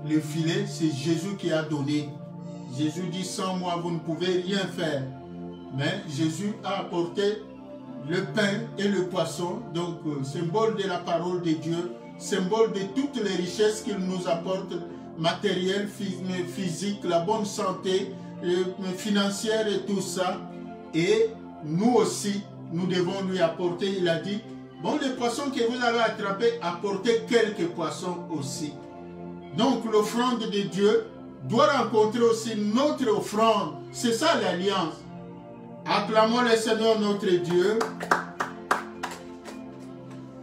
le filet, c'est Jésus qui a donné. Jésus dit, sans moi vous ne pouvez rien faire. Mais Jésus a apporté le pain et le poisson, donc symbole de la parole de Dieu, symbole de toutes les richesses qu'il nous apporte, matérielles, physiques, la bonne santé, financière et tout ça. Et nous aussi, nous devons lui apporter, il a dit, bon, les poissons que vous avez attrapés, apportez quelques poissons aussi. Donc l'offrande de Dieu doit rencontrer aussi notre offrande. C'est ça l'alliance. Acclamons le Seigneur notre Dieu.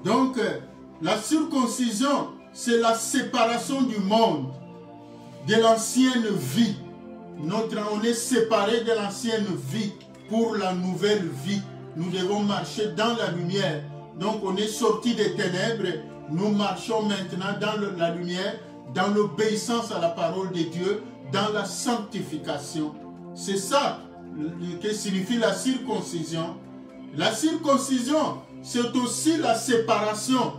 Donc, la circoncision, c'est la séparation du monde, de l'ancienne vie. On est séparé de l'ancienne vie pour la nouvelle vie. Nous devons marcher dans la lumière. Donc, on est sorti des ténèbres. Nous marchons maintenant dans la lumière, dans l'obéissance à la parole de Dieu, dans la sanctification. C'est ça que signifie la circoncision. La circoncision, c'est aussi la séparation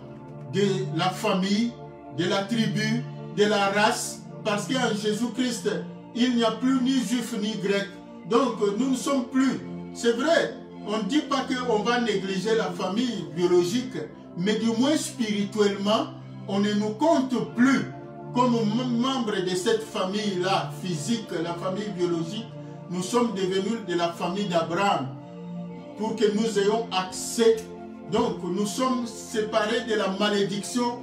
de la famille, de la tribu, de la race, parce qu'en Jésus-Christ, il n'y a plus ni juif ni grec. Donc, nous ne sommes plus. C'est vrai, on ne dit pas qu'on va négliger la famille biologique, mais du moins spirituellement, on ne nous compte plus comme membres de cette famille-là, physique, la famille biologique. Nous sommes devenus de la famille d'Abraham pour que nous ayons accès. Donc, nous sommes séparés de la malédiction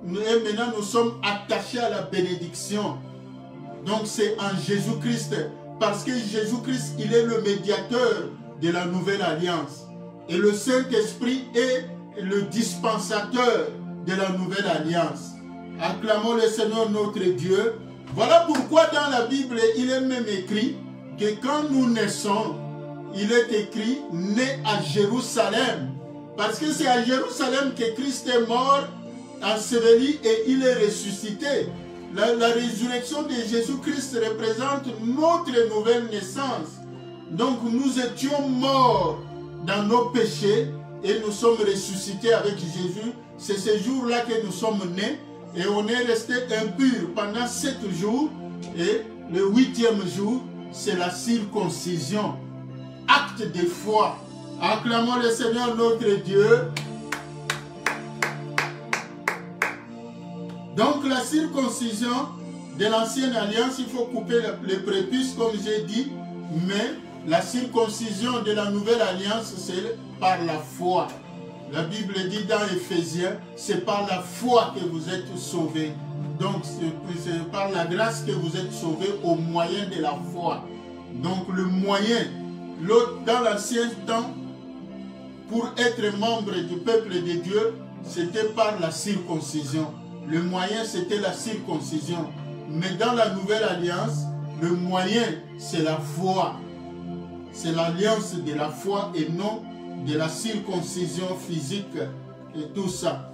et maintenant nous sommes attachés à la bénédiction. Donc, c'est en Jésus-Christ, parce que Jésus-Christ, il est le médiateur de la nouvelle alliance. Et le Saint-Esprit est le dispensateur de la nouvelle alliance. Acclamons le Seigneur notre Dieu. Voilà pourquoi dans la Bible, il est même écrit que quand nous naissons, il est écrit « né à Jérusalem ». Parce que c'est à Jérusalem que Christ est mort, enseveli et il est ressuscité. La résurrection de Jésus-Christ représente notre nouvelle naissance. Donc nous étions morts dans nos péchés et nous sommes ressuscités avec Jésus. C'est ce jour-là que nous sommes nés et on est resté impurs pendant 7 jours. Et le 8e jour, c'est la circoncision. Acte de foi. Acclamons le Seigneur notre Dieu. Donc la circoncision de l'ancienne alliance, il faut couper les prépuces comme j'ai dit, mais la circoncision de la nouvelle alliance, c'est par la foi. La Bible dit dans Éphésiens, c'est par la foi que vous êtes sauvés. Donc c'est par la grâce que vous êtes sauvés au moyen de la foi. Donc le moyen, dans l'ancien temps, pour être membre du peuple de Dieu, c'était par la circoncision. Le moyen, c'était la circoncision. Mais dans la nouvelle alliance, le moyen, c'est la foi. C'est l'alliance de la foi et non de la circoncision physique et tout ça.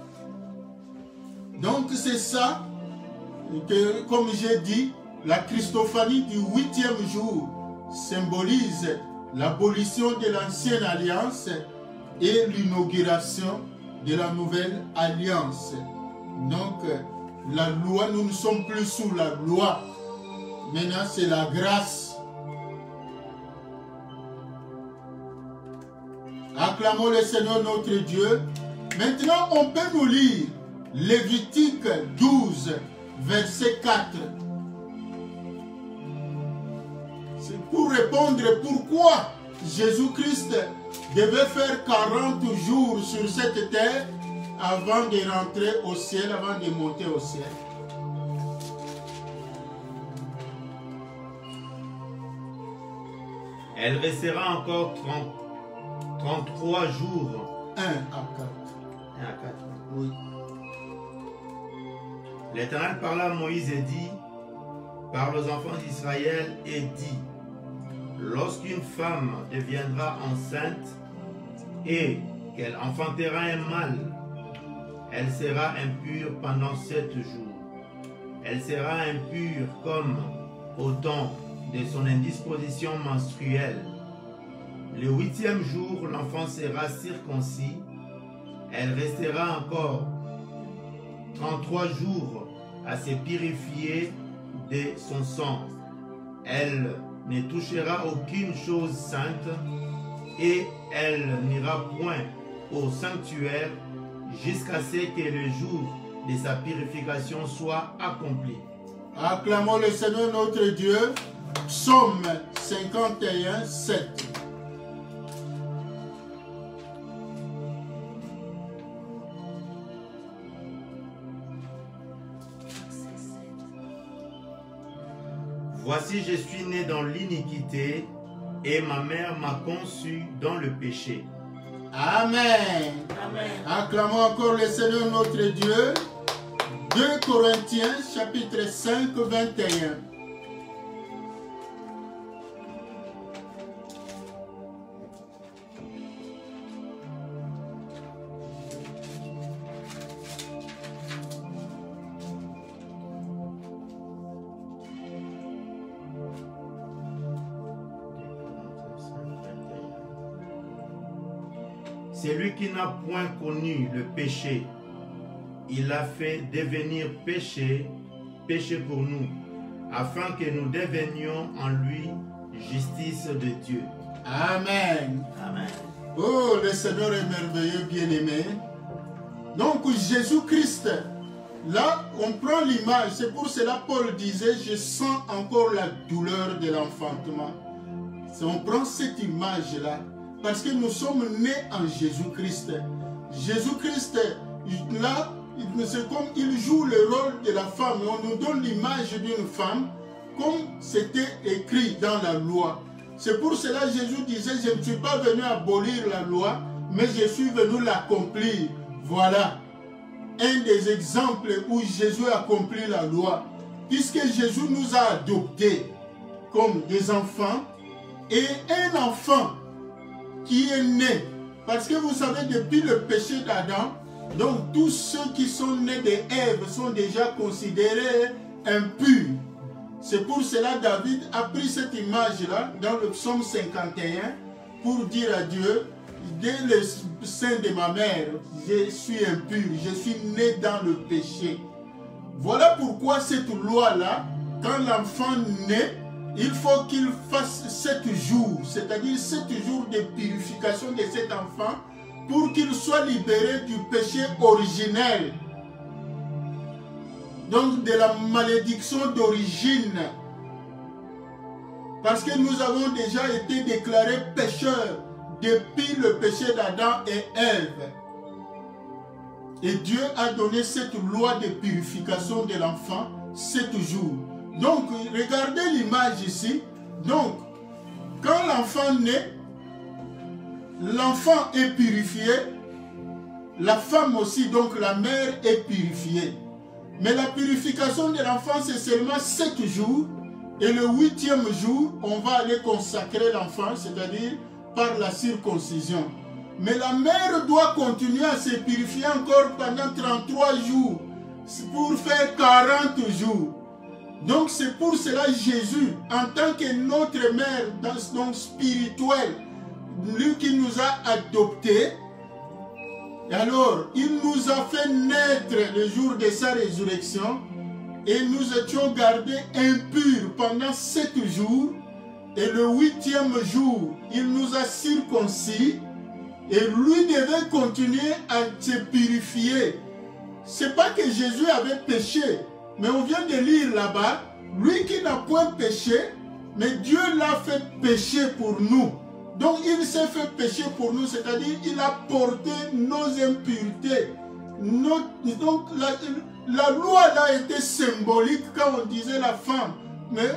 Donc c'est ça que, comme j'ai dit, la Christophanie du 8e jour symbolise l'abolition de l'ancienne alliance et l'inauguration de la nouvelle alliance. Donc la loi, nous ne sommes plus sous la loi. Maintenant c'est la grâce. Acclamons le Seigneur notre Dieu. Maintenant, on peut nous lire Lévitique 12, verset 4. C'est pour répondre pourquoi Jésus-Christ devait faire 40 jours sur cette terre avant de rentrer au ciel, avant de monter au ciel. Elle restera encore 33 jours. 1 à 4. 1 à 4. Oui. L'Éternel parla à Moïse et dit, parle aux enfants d'Israël et dit, lorsqu'une femme deviendra enceinte et qu'elle enfantera un mâle, elle sera impure pendant 7 jours. Elle sera impure comme au temps de son indisposition menstruelle. Le 8e jour, l'enfant sera circoncis. Elle restera encore 33 jours à se purifier de son sang. Elle ne touchera aucune chose sainte et elle n'ira point au sanctuaire jusqu'à ce que le jour de sa purification soit accompli. Acclamons le Seigneur notre Dieu. Psaume 51, 7. Voici, je suis né dans l'iniquité et ma mère m'a conçu dans le péché. Amen. Amen. Acclamons encore le Seigneur notre Dieu. 2 Corinthiens chapitre 5, 21. Celui qui n'a point connu le péché, il l'a fait devenir péché, péché pour nous, afin que nous devenions en lui justice de Dieu. Amen. Amen. Oh, le Seigneur est merveilleux, bien-aimé. Donc, Jésus-Christ, là, on prend l'image. C'est pour cela Paul disait, je sens encore la douleur de l'enfantement. On prend cette image-là. Parce que nous sommes nés en Jésus-Christ. Jésus-Christ, là, c'est comme il joue le rôle de la femme. On nous donne l'image d'une femme, comme c'était écrit dans la loi. C'est pour cela que Jésus disait, je ne suis pas venu abolir la loi, mais je suis venu l'accomplir. Voilà un des exemples où Jésus accomplit la loi. Puisque Jésus nous a adoptés comme des enfants, et un enfant qui est né, parce que vous savez, depuis le péché d'Adam, donc tous ceux qui sont nés d'Ève sont déjà considérés impurs. C'est pour cela que David a pris cette image-là dans le psaume 51 pour dire à Dieu, dès le sein de ma mère, je suis impur, je suis né dans le péché. Voilà pourquoi cette loi-là, quand l'enfant naît, il faut qu'il fasse 7 jours, c'est-à-dire 7 jours de purification de cet enfant pour qu'il soit libéré du péché originel. Donc de la malédiction d'origine. Parce que nous avons déjà été déclarés pécheurs depuis le péché d'Adam et Ève. Et Dieu a donné cette loi de purification de l'enfant 7 jours. Donc, regardez l'image ici. Donc, quand l'enfant naît, l'enfant est purifié. La femme aussi, donc la mère, est purifiée. Mais la purification de l'enfant, c'est seulement 7 jours. Et le 8e jour, on va aller consacrer l'enfant, c'est-à-dire par la circoncision. Mais la mère doit continuer à se purifier encore pendant 33 jours pour faire 40 jours. Donc c'est pour cela Jésus, en tant que notre mère, donc spirituelle, lui qui nous a adoptés, et alors il nous a fait naître le jour de sa résurrection et nous étions gardés impurs pendant 7 jours. Et le 8e jour, il nous a circoncis. Et lui devait continuer à se purifier. C'est pas que Jésus avait péché, mais on vient de lire là-bas, lui qui n'a point péché, mais Dieu l'a fait pécher pour nous. Donc il s'est fait pécher pour nous, c'est-à-dire il a porté nos impuretés. Donc la loi là était symbolique quand on disait la femme. Mais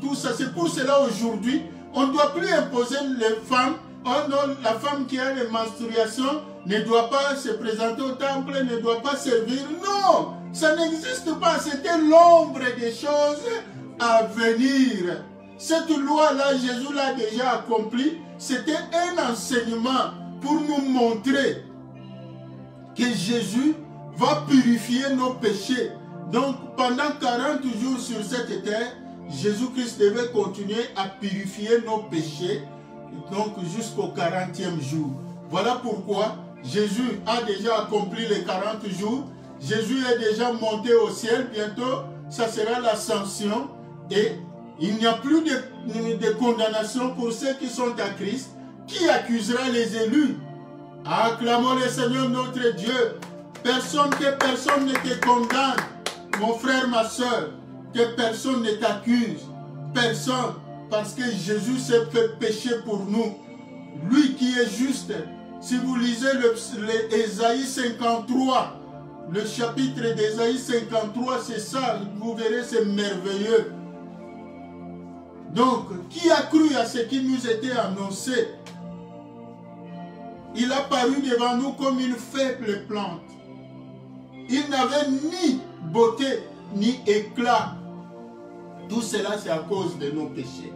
tout ça, c'est pour cela aujourd'hui, on ne doit plus imposer les femmes. Oh non, la femme qui a les menstruations ne doit pas se présenter au temple, ne doit pas servir. Non, ça n'existe pas. C'était l'ombre des choses à venir. Cette loi-là, Jésus l'a déjà accomplie. C'était un enseignement pour nous montrer que Jésus va purifier nos péchés. Donc, pendant 40 jours sur cette terre, Jésus-Christ devait continuer à purifier nos péchés. Donc jusqu'au 40e jour. Voilà pourquoi Jésus a déjà accompli les 40 jours. Jésus est déjà monté au ciel. Bientôt, ça sera l'ascension. Et il n'y a plus de condamnation pour ceux qui sont à Christ. Qui accusera les élus? Acclamons le Seigneur notre Dieu. Que personne ne te condamne. Mon frère, ma soeur. Que personne ne t'accuse. Personne. Parce que Jésus s'est fait pécher pour nous. Lui qui est juste. Si vous lisez Ésaïe 53, le chapitre d'Ésaïe 53, c'est ça. Vous verrez, c'est merveilleux. Donc, qui a cru à ce qui nous était annoncé? Il a paru devant nous comme une faible plante. Il n'avait ni beauté, ni éclat. Tout cela, c'est à cause de nos péchés.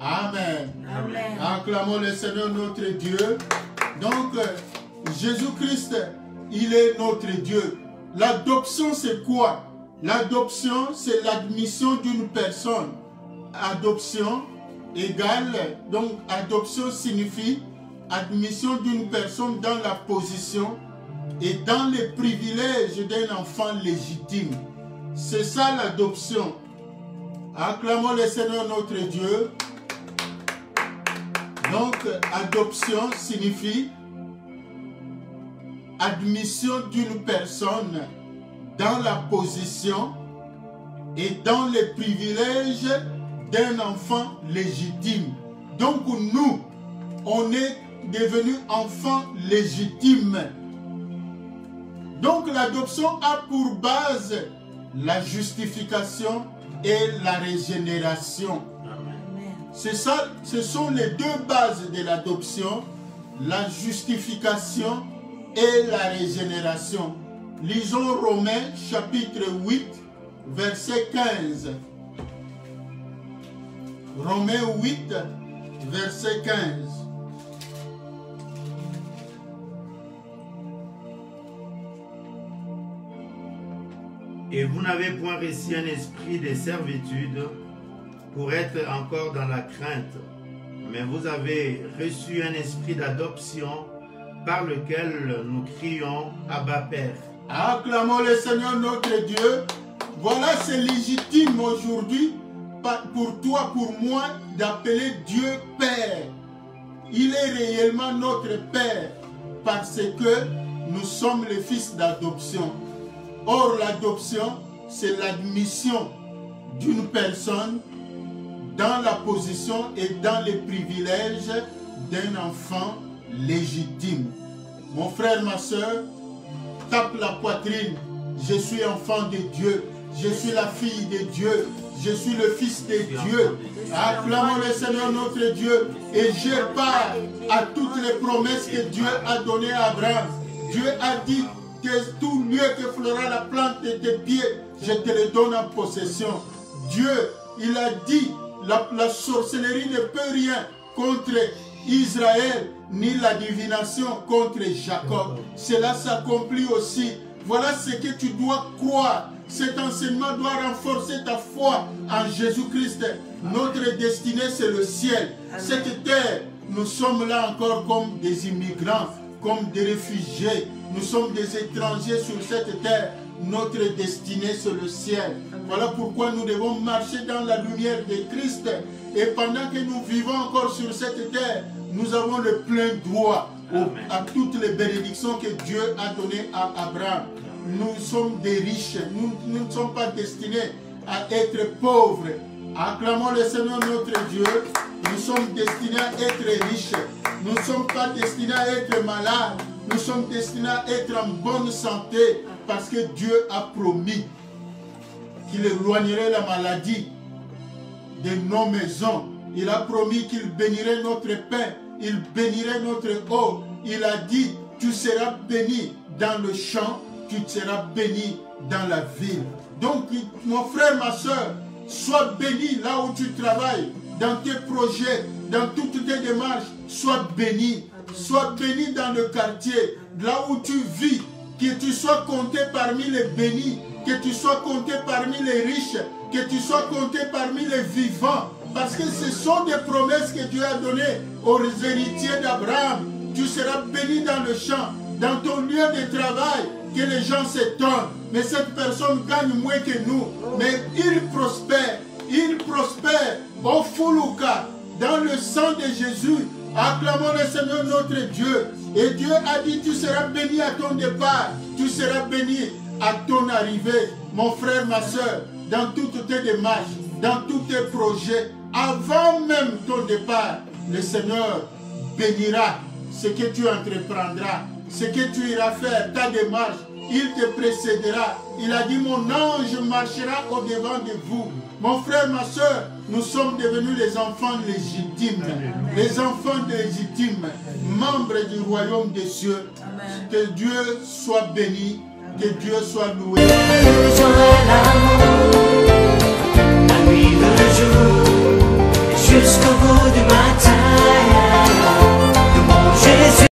Amen. Amen. Acclamons le Seigneur notre Dieu. Donc, Jésus-Christ, il est notre Dieu. L'adoption, c'est quoi? L'adoption, c'est l'admission d'une personne. Adoption égale, donc adoption signifie admission d'une personne dans la position et dans les privilèges d'un enfant légitime. C'est ça l'adoption. Acclamons le Seigneur notre Dieu. Donc, adoption signifie admission d'une personne dans la position et dans les privilèges d'un enfant légitime. Donc, nous, on est devenus enfants légitimes. Donc, l'adoption a pour base la justification et la régénération. C'est ça, ce sont les deux bases de l'adoption, la justification et la régénération. Lisons Romains chapitre 8, verset 15. Romains 8, verset 15. Et vous n'avez point reçu un esprit de servitude pour être encore dans la crainte, mais vous avez reçu un esprit d'adoption par lequel nous crions Abba Père. Acclamons le Seigneur notre Dieu. Voilà, c'est légitime aujourd'hui pour toi, pour moi, d'appeler Dieu Père. Il est réellement notre Père parce que nous sommes les fils d'adoption. Or, l'adoption, c'est l'admission d'une personne dans la position et dans les privilèges d'un enfant légitime. Mon frère, ma soeur, tape la poitrine. Je suis enfant de Dieu. Je suis la fille de Dieu. Je suis le fils de Dieu. Acclamons le Seigneur notre Dieu et j'ai part à toutes les promesses que Dieu a données à Abraham. Dieu a dit que tout lieu que fleura la plante de tes pieds, je te le donne en possession. Dieu, il a dit, la sorcellerie ne peut rien contre Israël, ni la divination contre Jacob. Cela s'accomplit aussi. Voilà ce que tu dois croire. Cet enseignement doit renforcer ta foi en Jésus-Christ. Notre destinée, c'est le ciel. Cette terre, nous sommes là encore comme des immigrants, comme des réfugiés. Nous sommes des étrangers sur cette terre. Notre destinée, c'est le ciel. Voilà pourquoi nous devons marcher dans la lumière de Christ. Et pendant que nous vivons encore sur cette terre, nous avons le plein droit à toutes les bénédictions que Dieu a données à Abraham. Nous sommes des riches. Nous ne sommes pas destinés à être pauvres. Acclamons le Seigneur notre Dieu. Nous sommes destinés à être riches. Nous ne sommes pas destinés à être malades. Nous sommes destinés à être en bonne santé parce que Dieu a promis qu'il éloignerait la maladie de nos maisons. Il a promis qu'il bénirait notre pain. Il bénirait notre eau. Il a dit, tu seras béni dans le champ, tu seras béni dans la ville. Donc, mon frère, ma soeur, sois béni là où tu travailles, dans tes projets, dans toutes tes démarches, sois béni. Sois béni dans le quartier, là où tu vis, que tu sois compté parmi les bénis, que tu sois compté parmi les riches, que tu sois compté parmi les vivants. Parce que ce sont des promesses que Dieu a données aux héritiers d'Abraham. Tu seras béni dans le champ, dans ton lieu de travail, que les gens s'étonnent. Mais cette personne gagne moins que nous. Mais il prospère au Fuluka, dans le sang de Jésus. Acclamons le Seigneur notre Dieu. Et Dieu a dit, tu seras béni à ton départ, tu seras béni à ton arrivée. Mon frère, ma soeur, dans toutes tes démarches, dans tous tes projets, avant même ton départ, le Seigneur bénira ce que tu entreprendras, ce que tu iras faire, ta démarche. Il te précédera. Il a dit, mon ange marchera au-devant de vous. Mon frère, ma soeur, nous sommes devenus les enfants légitimes. Les enfants légitimes, membres du royaume des cieux. Que Dieu soit béni, que Dieu soit loué.